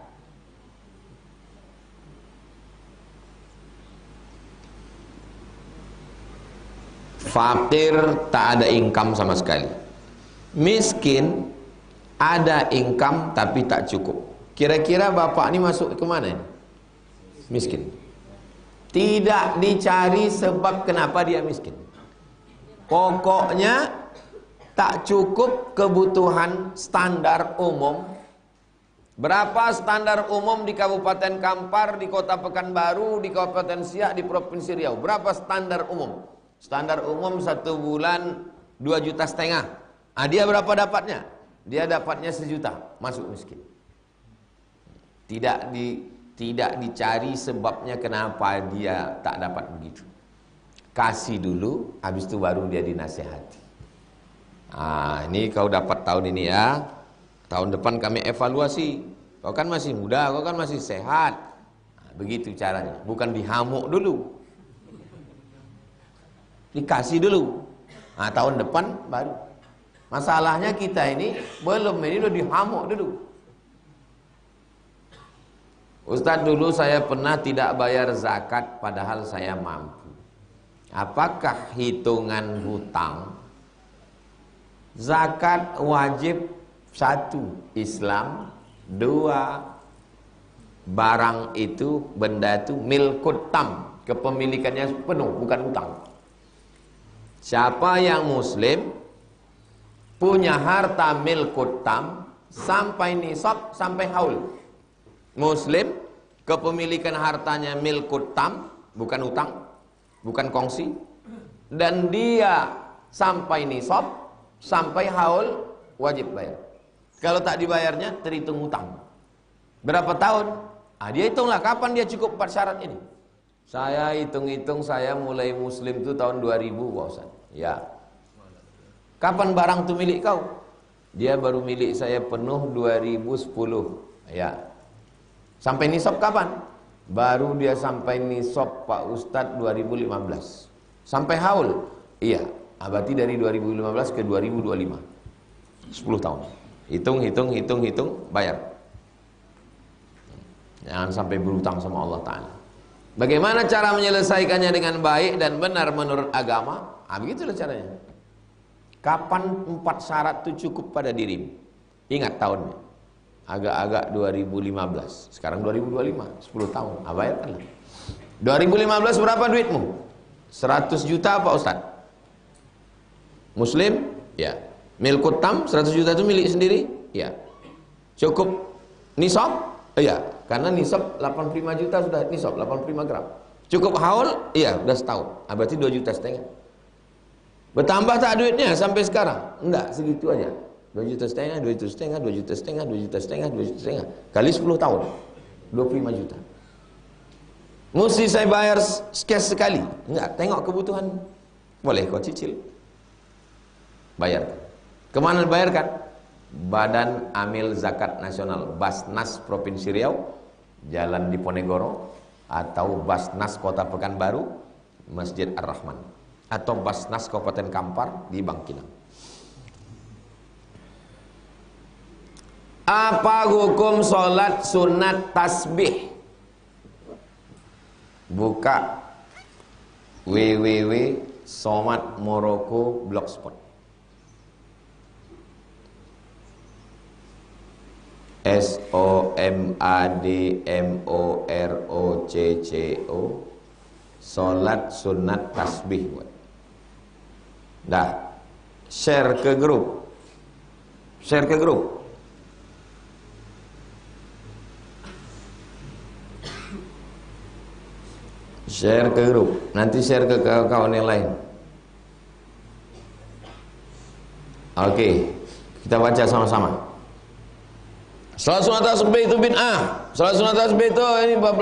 Fakir tak ada income sama sekali. Miskin ada income tapi tak cukup. Kira-kira bapak ini masuk ke mana? Miskin. Tidak dicari sebab kenapa dia miskin. Pokoknya tak cukup kebutuhan standar umum. Berapa standar umum di Kabupaten Kampar, di Kota Pekanbaru, di Kabupaten Siak, di Provinsi Riau? Berapa standar umum? Standar umum 1 bulan 2,5 juta. Dia berapa dapatnya? Dia dapatnya 1 juta, masuk miskin. Tidak dicari sebabnya kenapa dia tak dapat begitu. Kasih dulu, habis itu baru dia dinasihati. Ini kau dapat tahun ini ya. Tahun depan kami evaluasi. Kau kan masih muda, kau kan masih sehat. Begitu caranya, bukan dihamuk dulu. Dikasih dulu. Tahun depan baru. Masalahnya kita ini belum, ini udah dihamuk dulu. Ustadz, dulu saya pernah tidak bayar zakat padahal saya mampu. Apakah hitungan hutang? Zakat wajib 1 Islam, 2 barang itu, benda itu milkut tam, kepemilikannya penuh, bukan hutang. Siapa yang muslim punya harta milkut tam sampai nisab, sampai haul. Muslim kepemilikan hartanya milkut tam, bukan hutang, bukan kongsi, dan dia sampai nisab, sampai haul, wajib bayar. Kalau tak dibayarnya terhitung hutang. Berapa tahun? Dia hitunglah kapan dia cukup 4 syarat ini. Saya hitung-hitung, saya mulai muslim itu tahun 2000, Pak Ustaz. Ya. Kapan barang itu milik kau? Dia baru milik saya penuh 2010. Ya. Sampai nisab kapan? Baru dia sampai nisab Pak Ustadz 2015. Sampai haul? Iya. Berarti dari 2015 ke 2025. 10 tahun. Hitung, bayar. Jangan sampai berhutang sama Allah Ta'ala. Bagaimana cara menyelesaikannya dengan baik dan benar menurut agama? Begitulah caranya. Kapan 4 syarat itu cukup pada dirimu? Ingat tahunnya. Agak-agak 2015. Sekarang 2025, 10 tahun. Bayarkanlah. 2015 berapa duitmu? 100 juta Pak Ustaz? Muslim? Ya. Milkut tam 100 juta itu milik sendiri? Ya. Cukup nisab? Iya. Karena nisab 85 juta sudah nisab 85 gram. Cukup haul? Iya, udah setahun. Berarti 2,5 juta. Bertambah tak duitnya sampai sekarang? Enggak, segitu aja. 2,5 juta, 2,5 juta, 2,5 juta, 2,5 juta, 2,5 juta. Kali 10 tahun. 25 juta. Mesti saya bayar cash sekali? Enggak, tengok kebutuhan. Boleh kau cicil. Bayar. Kemana bayarkan? Badan Amil Zakat Nasional, Basnas Provinsi Riau, Jalan Diponegoro, atau Basnas Kota Pekanbaru, Masjid Ar-Rahman, atau Basnas Kabupaten Kampar di Bangkinang. Apa hukum sholat sunat tasbih? Buka www.somatmoroko.blogspot. SOMADMOROCCO, sholat sunat tasbih. Dah, share ke grup. Share ke grup. Share ke grup. Nanti share ke kawan-kawan yang lain. Oke, kita baca sama-sama. Salat sunat tasbih itu bid'ah. Salat sunat tasbih itu ini bab.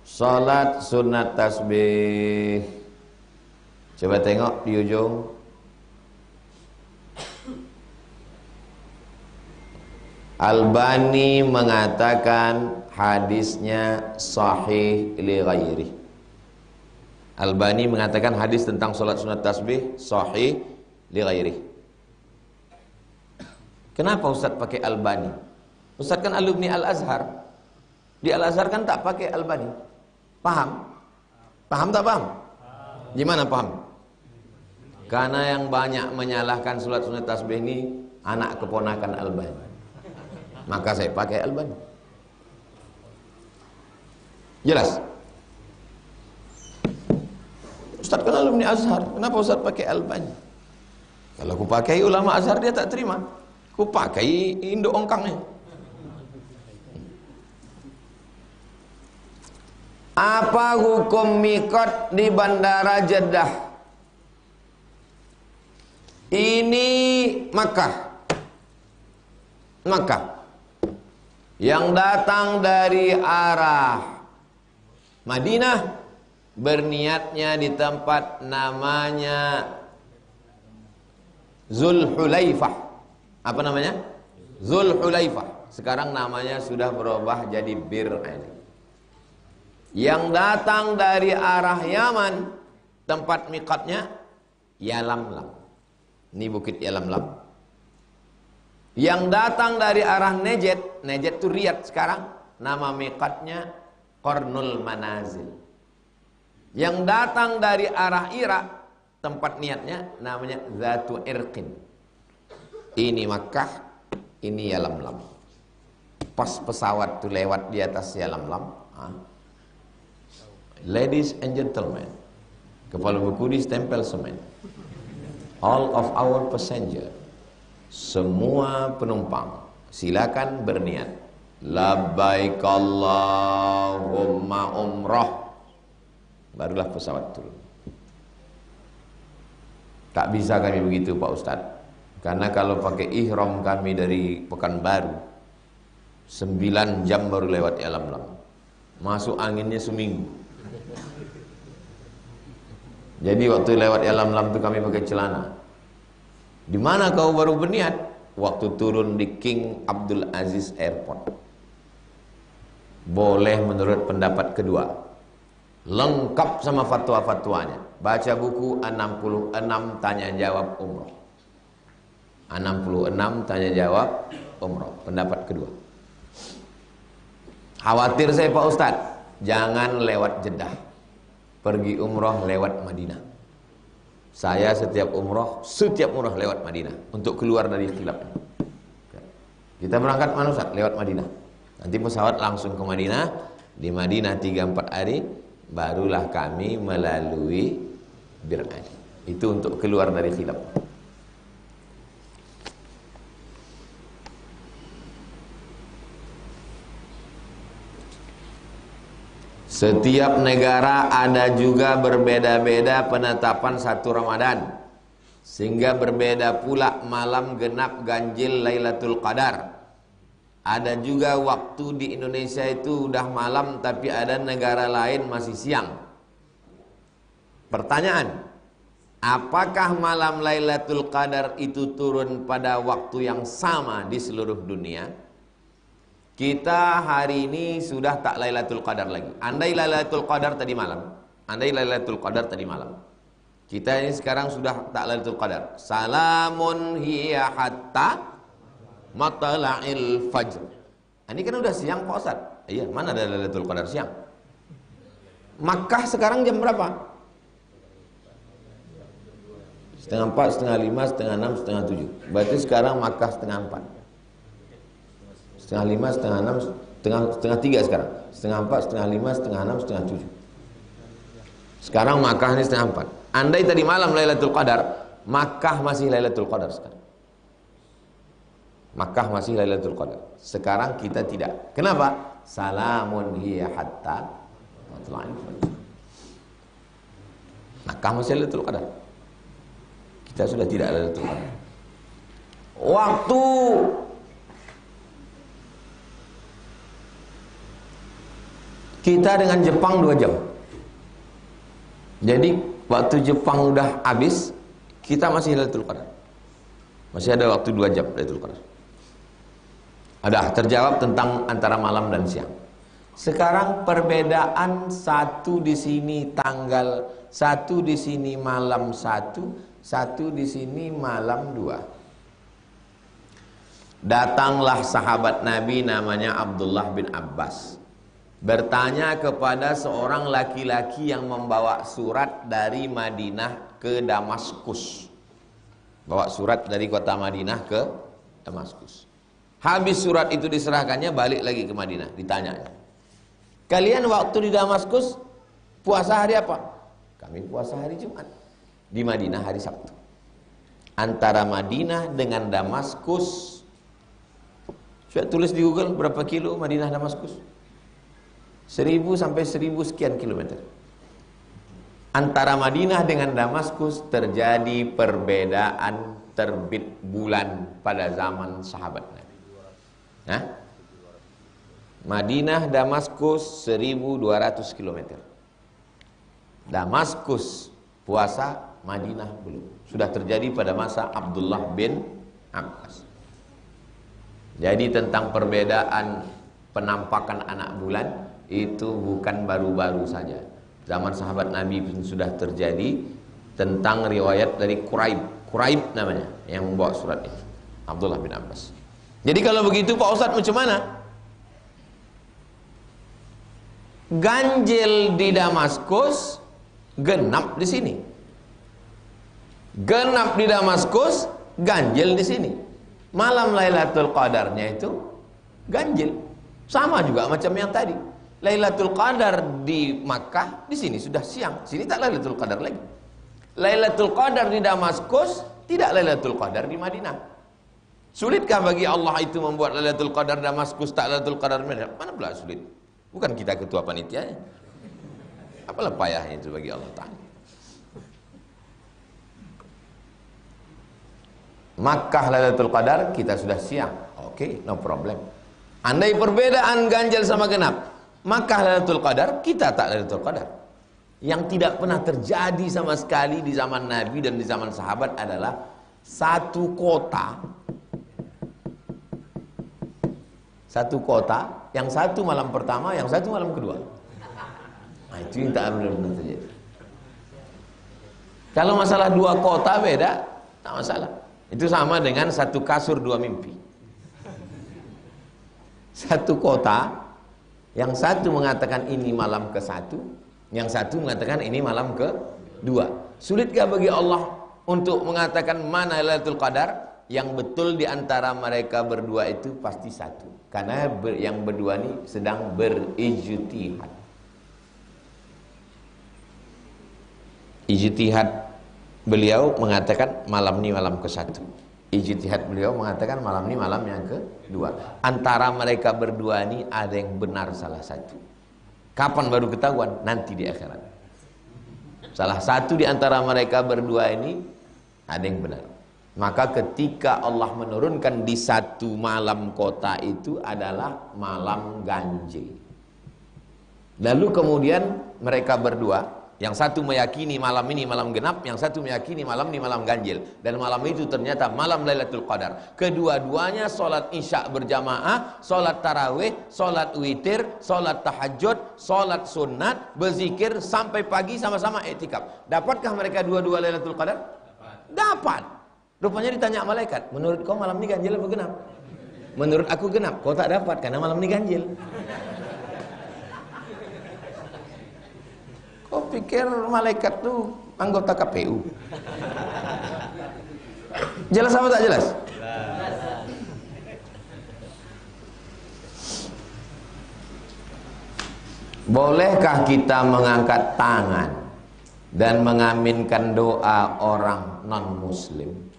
Salat sunat tasbih. Coba tengok di ujung. Albani mengatakan hadisnya sahih li ghairi. Albani mengatakan hadis tentang salat sunat tasbih sahih li ghairi. Kenapa Ustaz pakai Albani? Ustaz kan alumni Al-Azhar. Di Al-Azhar kan tak pakai Albani. Paham? Paham tak paham? Gimana paham? Karena yang banyak menyalahkan salat sunat tasbih ini anak keponakan Albani. Maka saya pakai Albani. Jelas? Ustaz kan alumni Azhar. Kenapa Ustaz pakai Albani? Kalau aku pakai ulama Azhar dia tak terima. Ku pakai induk ongkangnya. Apa hukum mikot di Bandara Jeddah? Ini Makkah. Makkah. Yang datang dari arah Madinah berniatnya di tempat namanya Zulhulaifah. Apa namanya? Zulhulaifah. Sekarang namanya sudah berubah jadi Bir Ain. Yang datang dari arah Yaman, tempat miqatnya Yalamlam. Ini bukit Yalamlam. Yang datang dari arah Najd, Najd itu Riyadh sekarang, nama miqatnya Qarnul Manazil. Yang datang dari arah Irak, tempat niatnya namanya Zatu Irqin. Ini Makkah, ini Yalamlam. Pas pesawat tuh lewat di atas Yalamlam. Ladies and gentlemen, kepala buku ditempel semen. All of our passenger, semua penumpang, silakan berniat. Labbaik Allahumma umrah. Barulah pesawat turun. Tak bisa kami begitu Pak Ustadz. Karena kalau pakai ihram kami dari Pekanbaru 9 jam baru lewat Yalamlam. Masuk anginnya seminggu. Jadi waktu lewat Yalamlam itu kami pakai celana. Di mana kau baru berniat? Waktu turun di King Abdul Aziz Airport. Boleh menurut pendapat kedua. Lengkap sama fatwa-fatwanya. baca buku 66 tanya jawab umroh. 66 tanya jawab umroh. Pendapat kedua. Khawatir saya Pak Ustadz, jangan lewat Jeddah. Pergi umroh lewat Madinah. Saya setiap umroh lewat Madinah untuk keluar dari khilaf. Kita berangkat mana Ustaz? Lewat Madinah. Nanti pesawat langsung ke Madinah. Di Madinah 3-4 hari, barulah kami melalui Bir Adi. Itu untuk keluar dari khilaf. Setiap negara ada juga berbeda-beda penetapan 1 Ramadan, sehingga berbeda pula malam genap ganjil Lailatul Qadar. Ada juga waktu di Indonesia itu udah malam, tapi ada negara lain masih siang. Pertanyaan, apakah malam Lailatul Qadar itu turun pada waktu yang sama di seluruh dunia? Kita hari ini sudah tak Lailatul Qadar lagi. Andai Lailatul Qadar tadi malam, kita ini sekarang sudah tak Lailatul Qadar. Salamun hiya hatta matla'il fajr. Ini kan udah siang Pak Ustaz. Iya, mana ada Lailatul Qadar siang? Makkah sekarang jam berapa? Setengah 4, setengah 5, setengah 6, setengah 7. Berarti sekarang Makkah setengah 4. Setengah 5, setengah 6, setengah 3 sekarang. Setengah 4, setengah 5, setengah 6, setengah 7. Sekarang Makkah ini setengah 4. Andai tadi malam Lailatul Qadar, Makkah masih Lailatul Qadar sekarang. Makkah masih Lailatul Qadar. Sekarang kita tidak. Kenapa? Salamun hiya hatta matla'il fajr. Makkah masih Lailatul Qadar. Kita sudah tidak Lailatul Qadar. Waktu kita dengan Jepang 2 jam. Jadi waktu Jepang udah habis, kita masih Lailatul Qadar. Masih ada waktu 2 jam Lailatul Qadar. Ada terjawab tentang antara malam dan siang. Sekarang perbedaan satu di sini tanggal, satu di sini malam 1, satu di sini malam 2. Datanglah sahabat Nabi namanya Abdullah bin Abbas, bertanya kepada seorang laki-laki yang membawa surat dari Madinah ke Damaskus. Bawa surat dari kota Madinah ke Damaskus. Habis surat itu diserahkannya, balik lagi ke Madinah. Ditanya, kalian waktu di Damaskus puasa hari apa? Kami puasa hari Jumat. Di Madinah hari Sabtu. Antara Madinah dengan Damaskus, coba tulis di Google berapa kilo Madinah Damaskus. 1000 sampai 1000 sekian kilometer. Antara Madinah dengan Damaskus terjadi perbedaan terbit bulan pada zaman sahabat Nabi. Nah, Madinah Damaskus 1200 km. Damaskus puasa, Madinah belum. Sudah terjadi pada masa Abdullah bin Abbas. Jadi tentang perbedaan penampakan anak bulan itu bukan baru-baru saja. Zaman sahabat Nabi pun sudah terjadi. Tentang riwayat dari Quraib namanya yang membawa surat ini, Abdullah bin Abbas. Jadi kalau begitu Pak Ustadz macam mana? Ganjil di Damaskus, genap di sini. Genap di Damaskus, ganjil di sini. Malam Lailatul Qadarnya itu ganjil. Sama juga macam yang tadi. Lailatul Qadar di Makkah, di sini sudah siang. Sini tak Lailatul Qadar lagi. Lailatul Qadar di Damaskus, tidak Lailatul Qadar di Madinah. Sulitkah bagi Allah itu membuat Lailatul Qadar Damaskus tak Lailatul Qadar Madinah? Mana pula sulit? Bukan kita ketua panitianya. Apalah payahnya itu bagi Allah Ta'ala. Makkah Lailatul Qadar kita sudah siang. Oke, no problem. Andai perbedaan ganjil sama genap, Makkah Lailatul Qadar, kita tak Lailatul Qadar. Yang tidak pernah terjadi sama sekali di zaman Nabi dan di zaman sahabat adalah satu kota, yang satu malam pertama, yang satu malam kedua. Nah, itu yang tak benar-benar terjadi. Kalau masalah 2 kota beda, tak masalah. Itu sama dengan 1 kasur 2 mimpi. 1 kota, yang satu mengatakan ini malam ke-1, yang satu mengatakan ini malam ke-2. Sulitkah bagi Allah untuk mengatakan mana Lailatul Qadar? Yang betul di antara mereka berdua itu pasti satu. Karena yang berdua ini sedang berijtihad. Ijtihad beliau mengatakan malam ini malam ke-1. Ijtihad beliau mengatakan malam ini malam yang ke-2. Antara mereka berdua ini ada yang benar salah satu. Kapan baru ketahuan? Nanti di akhirat. Salah satu di antara mereka berdua ini ada yang benar. Maka ketika Allah menurunkan di 1 malam kota itu adalah malam ganjil. Lalu kemudian mereka berdua, yang satu meyakini malam ini malam genap, yang satu meyakini malam ini malam ganjil. Dan malam itu ternyata malam Lailatul Qadar. Kedua-duanya sholat isya berjamaah, sholat tarawih, sholat witir, sholat tahajud, sholat sunat, berzikir sampai pagi sama-sama iktikaf. Dapatkah mereka dua-dua Lailatul Qadar? Dapat. Rupanya ditanya malaikat, menurut kau malam ini ganjil apa genap? Menurut aku genap. Kau tak dapat karena malam ini ganjil. Kau pikir malaikat tuh anggota KPU? Jelas apa tak jelas? Bolehkah kita mengangkat tangan dan mengaminkan doa orang non-muslim?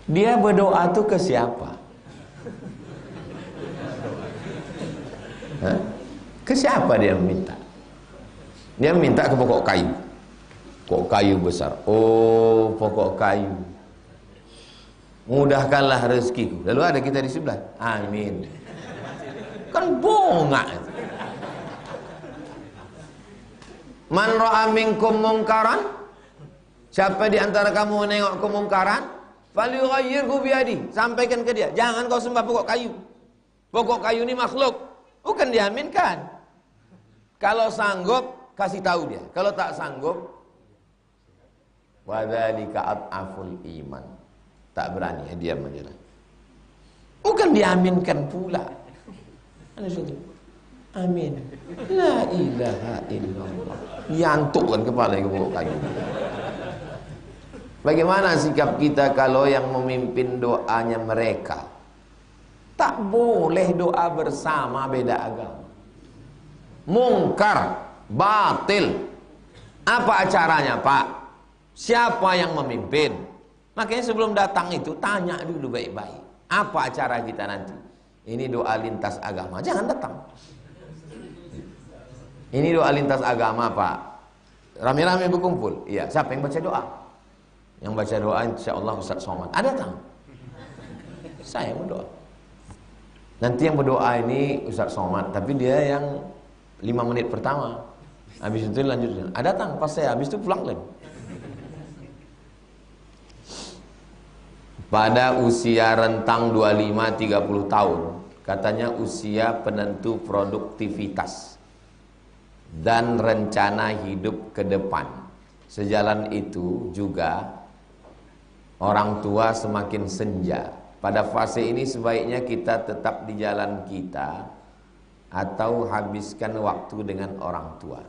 Dia berdoa tuh ke siapa? Hah? Ke siapa dia minta? Dia minta ke pokok kayu. Pokok kayu besar. Oh, pokok kayu, mudahkanlah rezekiku. Lalu ada kita di sebelah. Amin. Kan bongak. Man ra'a minkum mungkaran, siapa di antara kamu menengok kemungkaran, falyughayyirhu biyadi, sampaikan ke dia, jangan kau sembah pokok kayu. Pokok kayu ini makhluk, bukan diaminkan. Kalau sanggup kasih tahu dia, kalau tak sanggup wadzalika ad'aful iman, tak berani ya diam aja lah. Bukan diaminkan pula. Amin. La ilaha illallah. Yantuk kan kepala ke pokok kayu. Bagaimana sikap kita kalau yang memimpin doanya mereka? Tak boleh doa bersama beda agama. Mungkar, batil. Apa acaranya, Pak? Siapa yang memimpin? Makanya sebelum datang itu tanya dulu baik-baik. Apa acara kita nanti? Ini doa lintas agama, jangan datang. Ini doa lintas agama, Pak. Rame-rame berkumpul. Iya, siapa yang baca doa? Yang baca doa insyaallah Ustaz Somad. Ada datang. Saya berdoa. Nanti yang berdoa ini Ustaz Somad, tapi dia yang 5 menit pertama. Habis itu lanjut. Ada datang pas saya, habis itu pulang lagi. Pada usia rentang 25-30 tahun, katanya usia penentu produktivitas dan rencana hidup ke depan. Sejalan itu juga orang tua semakin senja. Pada fase ini sebaiknya kita tetap di jalan kita atau habiskan waktu dengan orang tua.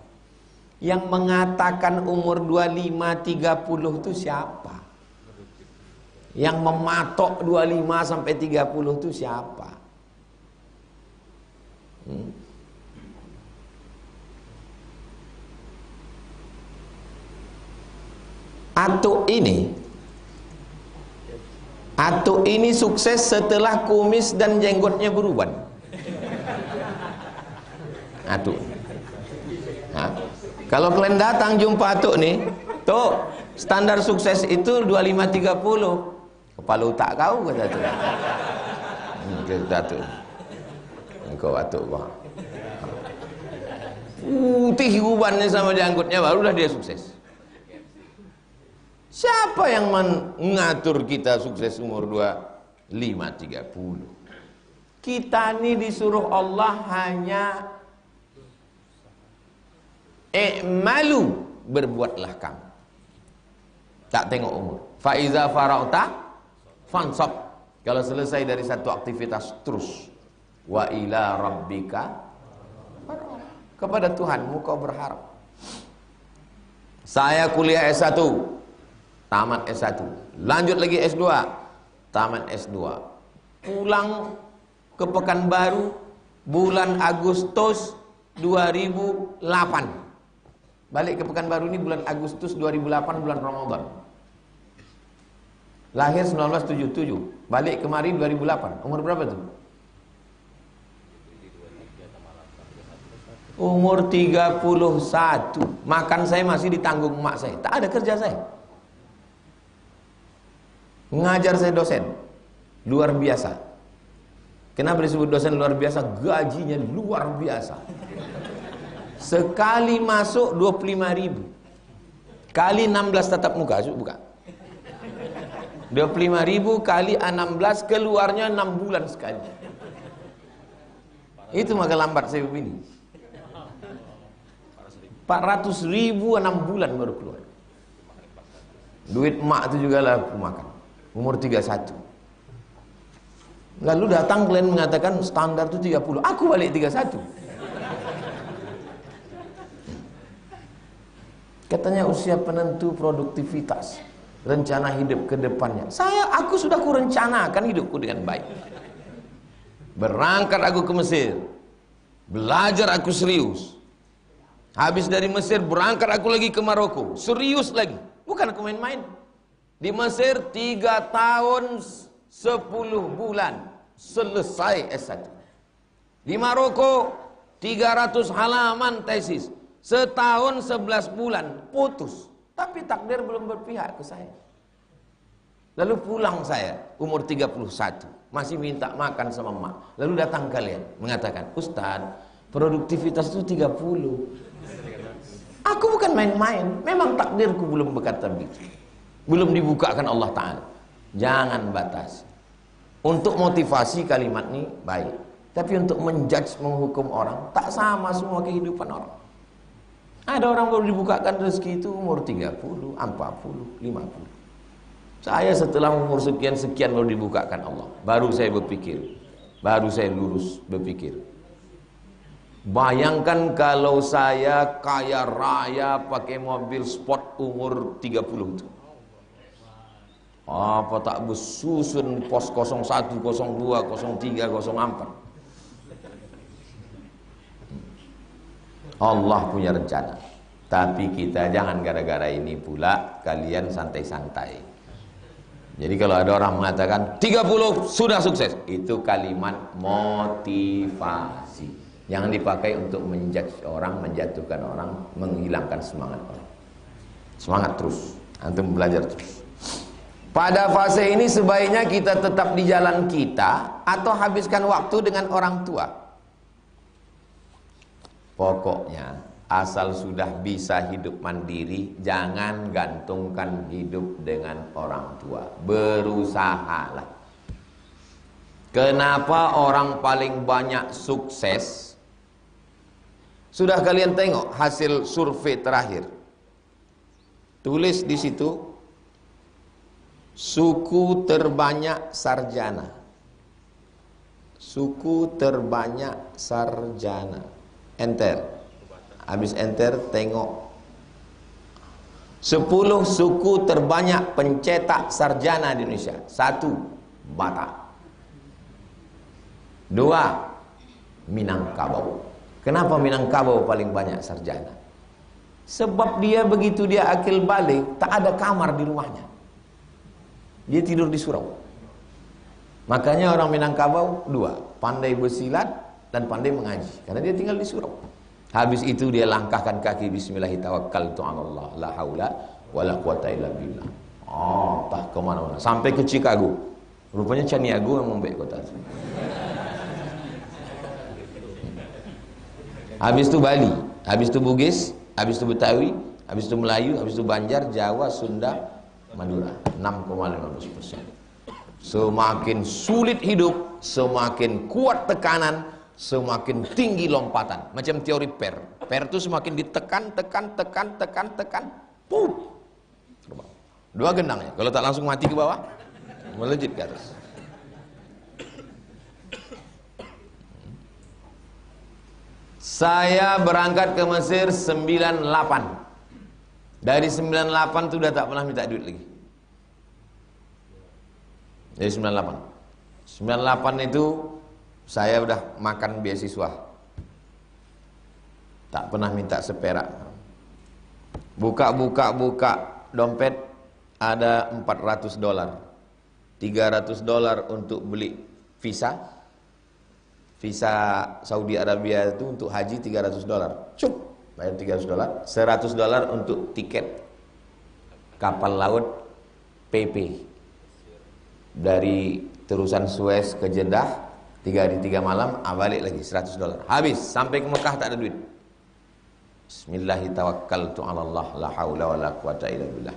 Yang mengatakan umur 25-30 itu siapa? Yang mematok 25 sampai 30 itu siapa? Atuk ini sukses setelah kumis dan jenggotnya beruban. Atuk. Kalau kalian datang jumpa atuk nih, tuh standar sukses itu 25-30. Kepala otak kau kata tu. Kata tu. Engkau atuk kau. Putih ubannya sama janggutnya barulah dia sukses. Siapa yang mengatur kita sukses umur 25-30? Kita ini disuruh Allah hanya I'malu, berbuatlah kamu. Tak tengok umur. Fa iza faragta fansab. Kalau selesai dari satu aktivitas terus. Wa ila rabbika, kepada Tuhanmu kau berharap. Saya kuliah S1, tamat S1, lanjut lagi S2, tamat S2, pulang ke Pekanbaru bulan Agustus 2008. Balik ke Pekanbaru ini bulan Agustus 2008, bulan Ramadan. Lahir 1977, balik kemari 2008. Umur berapa tuh? Umur 31. Makan saya masih ditanggung emak saya. Tak ada kerja saya. Ngajar saya dosen. Luar biasa. Kenapa disebut dosen luar biasa? Gajinya luar biasa. Sekali masuk 25.000. Kali 16 tatap muka, buka. 25.000 kali 16, keluarnya 6 bulan sekali. Itu maka lambat saya begini. 400.000 6 bulan baru keluar. Duit emak itu juga lah aku makan. Umur 31. Lalu datang klien mengatakan standar itu 30. Aku balik 31. Katanya usia penentu produktivitas, rencana hidup ke depannya. Aku sudah kurencanakan hidupku dengan baik. Berangkat aku ke Mesir. Belajar aku serius. Habis dari Mesir berangkat aku lagi ke Maroko. Serius lagi. Bukan aku main-main. Di Mesir 3 tahun 10 bulan selesai S1. Di Maroko 300 halaman tesis. Setahun 11 bulan putus. Tapi takdir belum berpihak ke saya. Lalu pulang saya umur 31. Masih minta makan sama emak. Lalu datang kalian mengatakan, Ustaz, produktivitas itu 30. Aku bukan main-main. Memang takdirku belum berkata begitu. Belum dibukakan Allah Ta'ala. Jangan batasi. Untuk motivasi kalimat ini baik. Tapi untuk menjudge, menghukum orang, tak sama semua kehidupan orang. Ada orang baru dibukakan rezeki itu umur 30, 40, 50. Saya setelah umur sekian-sekian baru dibukakan Allah. Baru saya berpikir. Baru saya lurus berpikir. Bayangkan kalau saya kaya raya pakai mobil sport umur 30 itu. Apa tak bersusun pos 01, 02, 03, 04. Allah punya rencana. Tapi kita jangan gara-gara ini pula kalian santai-santai. Jadi kalau ada orang mengatakan 30 sudah sukses, itu kalimat motivasi. Jangan dipakai untuk menjudge orang, menjatuhkan orang, menghilangkan semangat orang. Semangat terus, antum belajar terus. Pada fase ini sebaiknya kita tetap di jalan kita atau habiskan waktu dengan orang tua. Pokoknya asal sudah bisa hidup mandiri, jangan gantungkan hidup dengan orang tua. Berusahalah. Kenapa orang paling banyak sukses? Sudah kalian tengok hasil survei terakhir. Tulis di situ suku terbanyak sarjana. Suku terbanyak sarjana. Enter. Habis enter tengok 10 suku terbanyak pencetak sarjana di Indonesia. 1. Batak. 2. Minangkabau. Kenapa Minangkabau paling banyak sarjana? Sebab dia begitu dia akil balik, tak ada kamar di rumahnya. Dia tidur di surau. Makanya orang Minangkabau 2, pandai bersilat dan pandai mengaji. Karena dia tinggal di surau. Habis itu dia langkahkan kaki bismillahirrahmanirrahim, la haula wala quwata illa billah. Tak kemana-mana. Sampai ke Chicago. Rupanya Caniago yang membaik kota itu. Habis itu Bali, habis itu Bugis, habis itu Betawi, habis itu Melayu, habis itu Banjar, Jawa, Sunda, Madura. 6,15%. Semakin sulit hidup, semakin kuat tekanan, semakin tinggi lompatan. Macam teori PER. Per itu semakin ditekan, tekan, pup, terbang. 2 gendangnya. Kalau tak langsung mati ke bawah, melejit ke atas. Saya berangkat ke Mesir 98. Dari 98 itu udah tak pernah minta duit lagi. Dari 98 itu saya udah makan beasiswa, tak pernah minta seperak. Buka dompet ada $400, $300 untuk beli visa Saudi Arabia itu untuk haji $300, cup, bayar $300, $100 untuk tiket kapal laut PP dari terusan Suez ke Jeddah 3 hari 3 malam, balik lagi $100. Habis, sampai ke Mekah tak ada duit. Bismillahirrahmanirrahim, la haula wala quwata illa billah.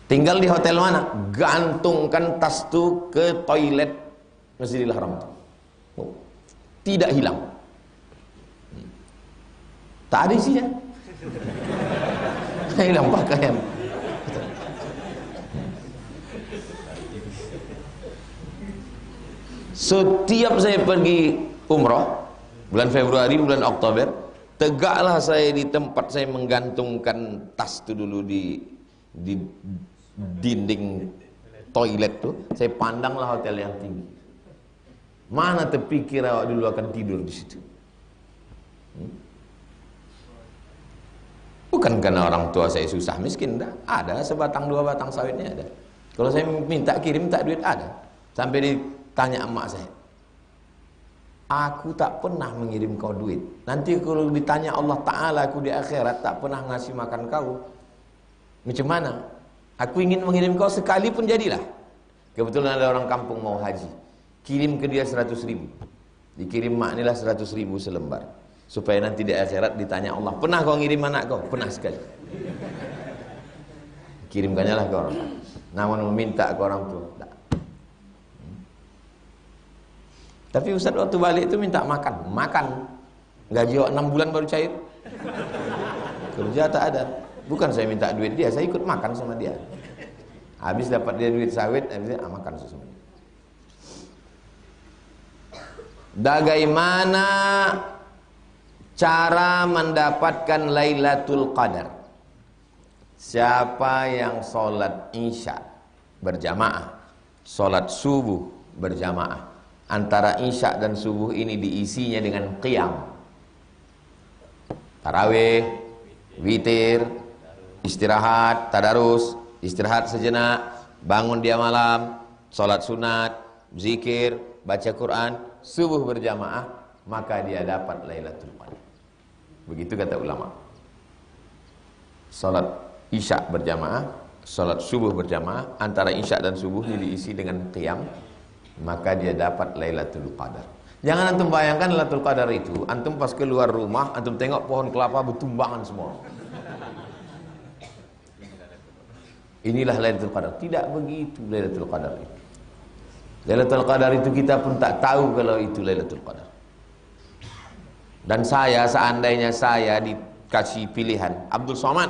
Tinggal di hotel mana? Gantungkan tas tu ke toilet Masjidil Haram. Tidak hilang. Tak ada isinya. Hilang pakaian. Setiap saya pergi umrah bulan Februari, bulan Oktober, tegaklah saya di tempat saya menggantungkan tas itu dulu di dinding toilet tuh. Saya pandanglah hotel yang tinggi. Mana terpikir awak dulu akan tidur di situ? Bukan karena orang tua saya susah miskin, dah. Ada sebatang 2 batang sawitnya ada. Kalau saya minta kirim tak duit ada. Sampai ditanya emak saya, aku tak pernah mengirim kau duit. Nanti kalau ditanya Allah Ta'ala aku di akhirat tak pernah ngasih makan kau, macam mana? Aku ingin mengirim kau sekali pun jadilah. Kebetulan ada orang kampung mau haji, kirim ke dia 100.000, dikirim mak inilah 100.000 selembar, supaya nanti di akhirat ditanya Allah, pernah kau ngirim anak kau? Pernah sekali. Kirimkannya lah ke orang, namun meminta ke orang tua tak. Tapi Ustaz waktu balik itu minta makan, gaji 6 bulan baru cair. Kerja tak ada. Bukan saya minta duit dia, saya ikut makan sama dia. Habis dapat dia duit sawit, habis makan semuanya. Bagaimana cara mendapatkan Lailatul Qadar? Siapa yang sholat Isya berjamaah, sholat subuh berjamaah, antara Isya dan subuh ini diisinya dengan qiyam, tarawih, witir, istirahat, tadarus, istirahat sejenak, bangun dia malam, sholat sunat, zikir, baca Quran, subuh berjamaah, maka dia dapat Lailatul Qadar. Begitu kata ulama. Sholat Isya berjamaah, sholat subuh berjamaah, antara Isya dan subuh ini diisi dengan qiyam, maka dia dapat Lailatul Qadar. Jangan antum bayangkan Lailatul Qadar itu antum pas keluar rumah, antum tengok pohon kelapa bertumbangan semua. Inilah Lailatul Qadar. Tidak begitu Lailatul Qadar itu. Lailatul Qadar itu kita pun tak tahu kalau itu Lailatul Qadar. Dan saya, seandainya saya dikasih pilihan, Abdul Somad,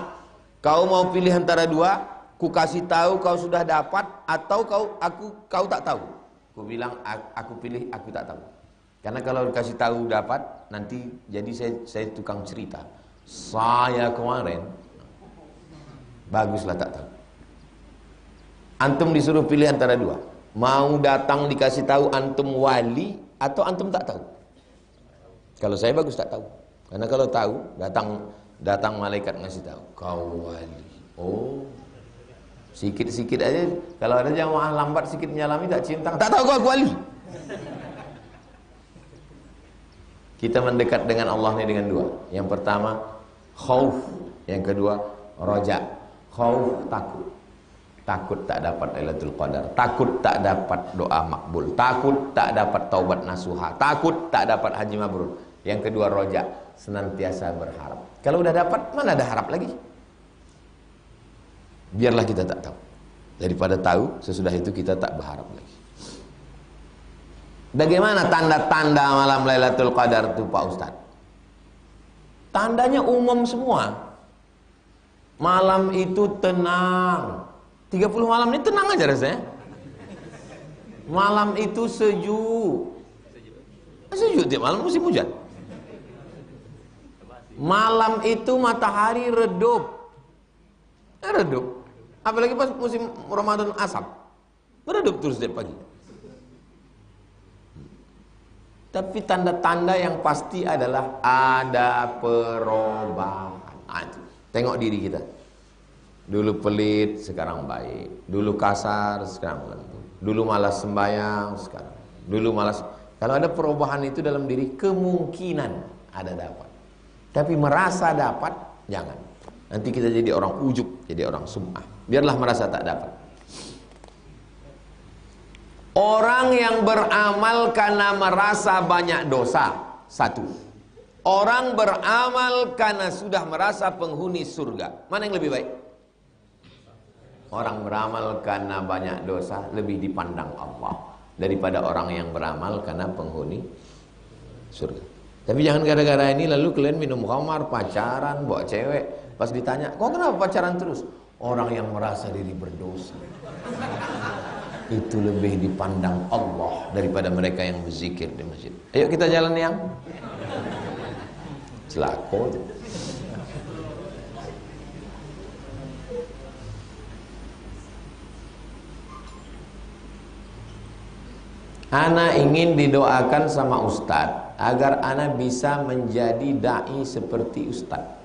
kau mau pilih antara 2, ku kasih tahu kau sudah dapat, atau kau tak tahu. Aku bilang aku pilih aku tak tahu. Karena kalau dikasih tahu dapat, nanti jadi saya tukang cerita. Saya kemarin baguslah tak tahu. Antum disuruh pilih antara 2. Mau datang dikasih tahu antum wali atau antum tak tahu. Kalau saya bagus tak tahu. Karena kalau tahu datang malaikat ngasih tahu kau wali. Oh. Sikit-sikit aja, kalau ada jamaah lambat sikit menyalami tak cium tangan, tak tahu kau wali. Kita mendekat dengan Allah ini dengan 2. Yang pertama khauf, yang kedua raja. Khauf, takut tak dapat Lailatul Qadar, takut tak dapat doa makbul, takut tak dapat taubat nasuha, takut tak dapat haji mabrur. Yang kedua raja, senantiasa berharap. Kalau udah dapat, mana ada harap lagi? Biarlah kita tak tahu. Daripada tahu, sesudah itu kita tak berharap lagi. Bagaimana tanda-tanda malam Lailatul Qadar itu Pak Ustaz? Tandanya umum semua. Malam itu tenang. 30 malam ini tenang aja rasanya. Malam itu sejuk. Sejuk tiap malam musim hujan. Malam itu matahari redup. Redup. Apalagi pas musim Ramadan asap. Redup terus setiap pagi. Tapi tanda-tanda yang pasti adalah ada perubahan. Tengok diri kita. Dulu pelit, sekarang baik. Dulu kasar, sekarang lembut. Dulu malas sembahyang, sekarang. Dulu malas. Kalau ada perubahan itu dalam diri, kemungkinan ada dapat. Tapi merasa dapat, jangan. Nanti kita jadi orang ujub, jadi orang sum'ah. Biarlah merasa tak dapat. Orang yang beramal karena merasa banyak dosa. Satu. Orang beramal karena sudah merasa penghuni surga. Mana yang lebih baik? Orang beramal karena banyak dosa lebih dipandang Allah daripada orang yang beramal karena penghuni surga. Tapi jangan gara-gara ini lalu kalian minum khamar, pacaran, bawa cewek. Pas ditanya, kok kenapa pacaran terus? Orang yang merasa diri berdosa itu lebih dipandang Allah daripada mereka yang berzikir di masjid. Ayo kita jalan yang celako. Ana ingin didoakan sama Ustadz agar ana bisa menjadi dai seperti Ustadz.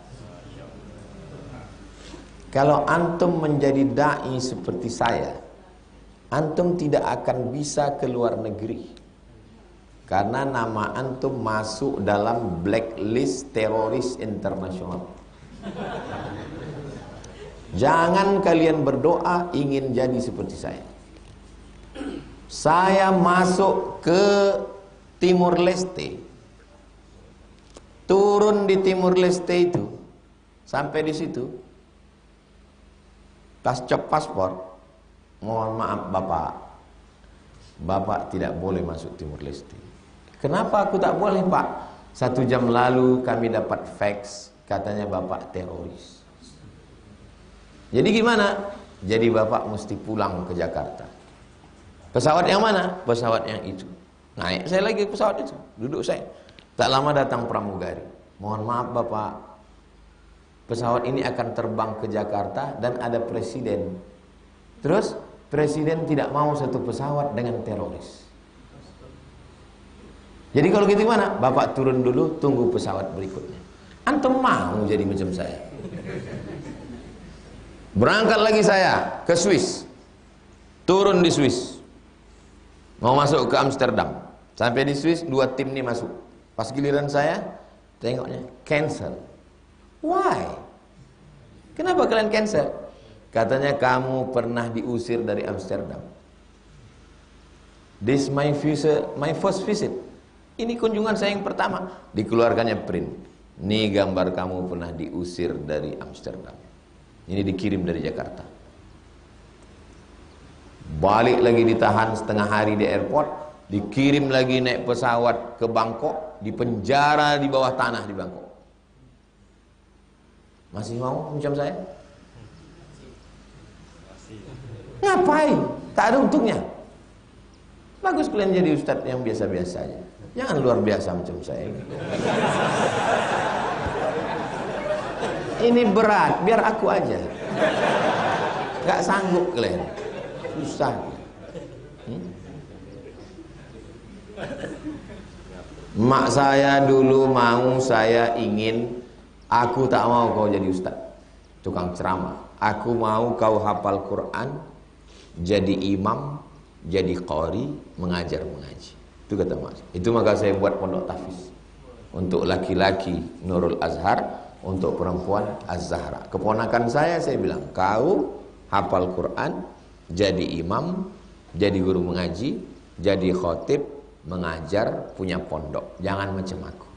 Kalau antum menjadi dai seperti saya, antum tidak akan bisa keluar negeri. Karena nama antum masuk dalam blacklist teroris internasional. Jangan kalian berdoa ingin jadi seperti saya. Saya masuk ke Timur Leste. Turun di Timur Leste itu, sampai di situ, tas cek paspor, mohon maaf Bapak, Bapak tidak boleh masuk Timur Leste. Kenapa aku tak boleh Pak? 1 jam lalu kami dapat fax, katanya Bapak teroris. Jadi gimana? Jadi Bapak mesti pulang ke Jakarta. Pesawat yang mana? Pesawat yang itu. Naik saya lagi ke pesawat itu, duduk saya. Tak lama datang pramugari. Mohon maaf Bapak, pesawat ini akan terbang ke Jakarta dan ada presiden. Terus presiden tidak mau satu pesawat dengan teroris. Jadi kalau gitu gimana? Bapak turun dulu, tunggu pesawat berikutnya. Antum mau jadi macam saya? Berangkat lagi saya ke Swiss. Turun di Swiss. Mau masuk ke Amsterdam. Sampai di Swiss 2 tim ini masuk. Pas giliran saya, tengoknya cancel. Why? Kenapa kalian cancel? Katanya kamu pernah diusir dari Amsterdam. This my first visit. Ini kunjungan saya yang pertama. Dikeluarkannya print. Ini gambar kamu pernah diusir dari Amsterdam. Ini dikirim dari Jakarta. Balik lagi ditahan setengah hari di airport, dikirim lagi naik pesawat ke Bangkok, dipenjara di bawah tanah di Bangkok. Masih mau macam saya? Ngapain? Tak ada untungnya. Bagus kalian jadi ustadz yang biasa-biasa aja. Jangan luar biasa macam saya. Ini berat, biar aku aja. Gak sanggup kalian. Susah. Mak saya dulu mau saya ingin, aku tak mau kau jadi ustaz, tukang ceramah. Aku mau kau hafal Quran, jadi imam, jadi qari, mengajar mengaji. Itu kata mak. Itu maka saya buat pondok tahfiz. Untuk laki-laki Nurul Azhar, untuk perempuan Az-Zahra. Keponakan saya bilang, kau hafal Quran, jadi imam, jadi guru mengaji, jadi khotib, mengajar, punya pondok. Jangan macam aku.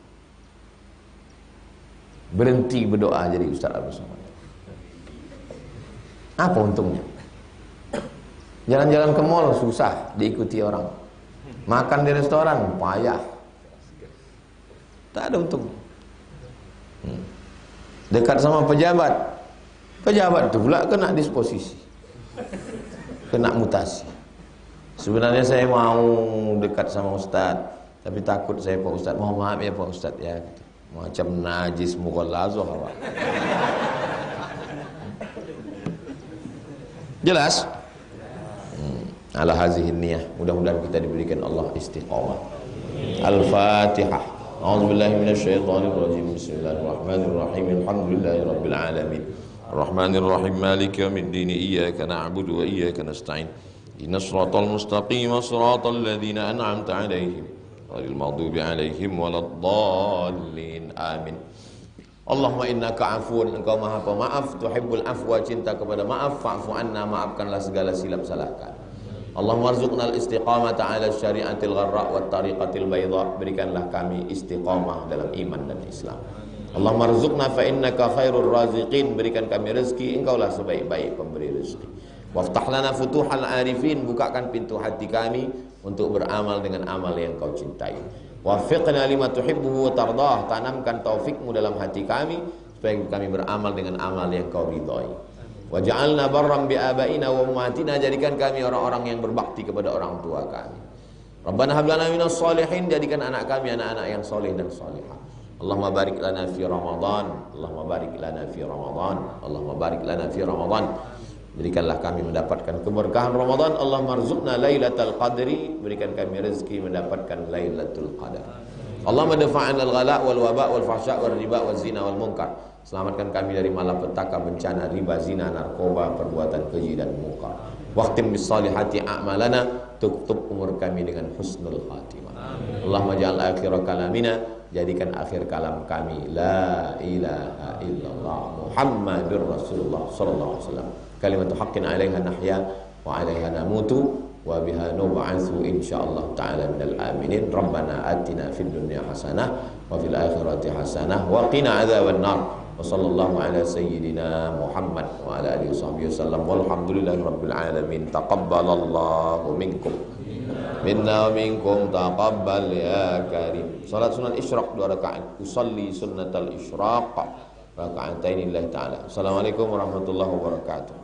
Berhenti berdoa jadi Ustaz Abdul Somad. Apa untungnya? Jalan-jalan ke mall susah diikuti orang. Makan di restoran payah. Tak ada untungnya. Dekat sama pejabat, pejabat itu pula kena disposisi, kena mutasi. Sebenarnya saya mau dekat sama Ustaz, tapi takut saya Pak Ustaz. Mohon maaf ya Pak Ustaz ya. Macam najis mughallazo apa. Jelas? Ala hazihi niyah. Mudah-mudahan kita diberikan Allah istiqamah. Al-Fatihah. A'udzubillahi minasyaitonir rajim. Bismillahirrahmanirrahim. Alhamdulillahirabbil alamin. Arrahmanir rahim. Maliki yaumiddin. Iyyaka na'budu wa iyyaka nasta'in. Ihdinas siratal mustaqim. Shiratal ladzina an'amta 'alaihim ghairil maghdubi 'alaihim waladdallin. Amin. Allahumma innaka afuun, engkau maha pemaaf, tuhibbul afwa, cinta kepada maaf, fa'fu anna, maafkanlah segala silap salah kami. Allahumma arzuqnal istiqamata ala syariatil gharra wa tariqatil bayda, berikanlah kami istiqamah dalam iman dan Islam. Allahumma arzuqna fa innaka khairur raziqin, berikan kami rezeki, engkaulah sebaik-baik pemberi rezeki. Waftah lana futuhal arifin, bukakan pintu hati kami untuk beramal dengan amal yang kau cintai. Wafiqna lima tuhibbu wa tardah, tanamkan taufikmu dalam hati kami supaya kami beramal dengan amal yang kau ridhai. Waj'alna barram bi abaina wa ummatina, jadikan kami orang-orang yang berbakti kepada orang tua kami. Rabbana hab lana minas sholihin, jadikan anak kami anak-anak yang soleh dan solehah. Allahumma barik lana fi Ramadan, Allahumma barik lana fi Ramadan, Allahumma barik lana fi Ramadan. Berikanlah kami mendapatkan keberkahan Ramadan. Allahumma arzuqna lailatul qadri, berikan kami rezeki mendapatkan lailatul qadar. Allahumma dafa'na al-ghala wal waba wal fahsya wal riba wal zina wal munkar. Selamatkan kami dari malapetaka, bencana, riba, zina, narkoba, perbuatan keji dan munkar. Waqtim bis salihati a'malana, tutup umur kami dengan husnul khatimah. Allahumma ja'al akhir kalamina, jadikan akhir kalam kami la ilaha illallah Muhammadur Rasulullah sallallahu alaihi wasallam. Kalimatu haqqin 'alaiha nahya wa 'alaiha namutu wa biha nub'atsu insyaallah ta'ala minal aminin. Rabbana atina fid dunya hasanah wa fil akhirati hasanah wa qina adzaban nar. Wa sallallahu ala sayyidina Muhammad wa ala alihi wasallam. Walhamdulillahi rabbil alamin. Taqabbalallahu minkum minna wa minkum taqabbal ya karim. Salat sunat isyraq 2 rakaat. Usalli sunnatal isyraq raka'atain lillahi ta'ala. Assalamualaikum warahmatullahi wabarakatuh.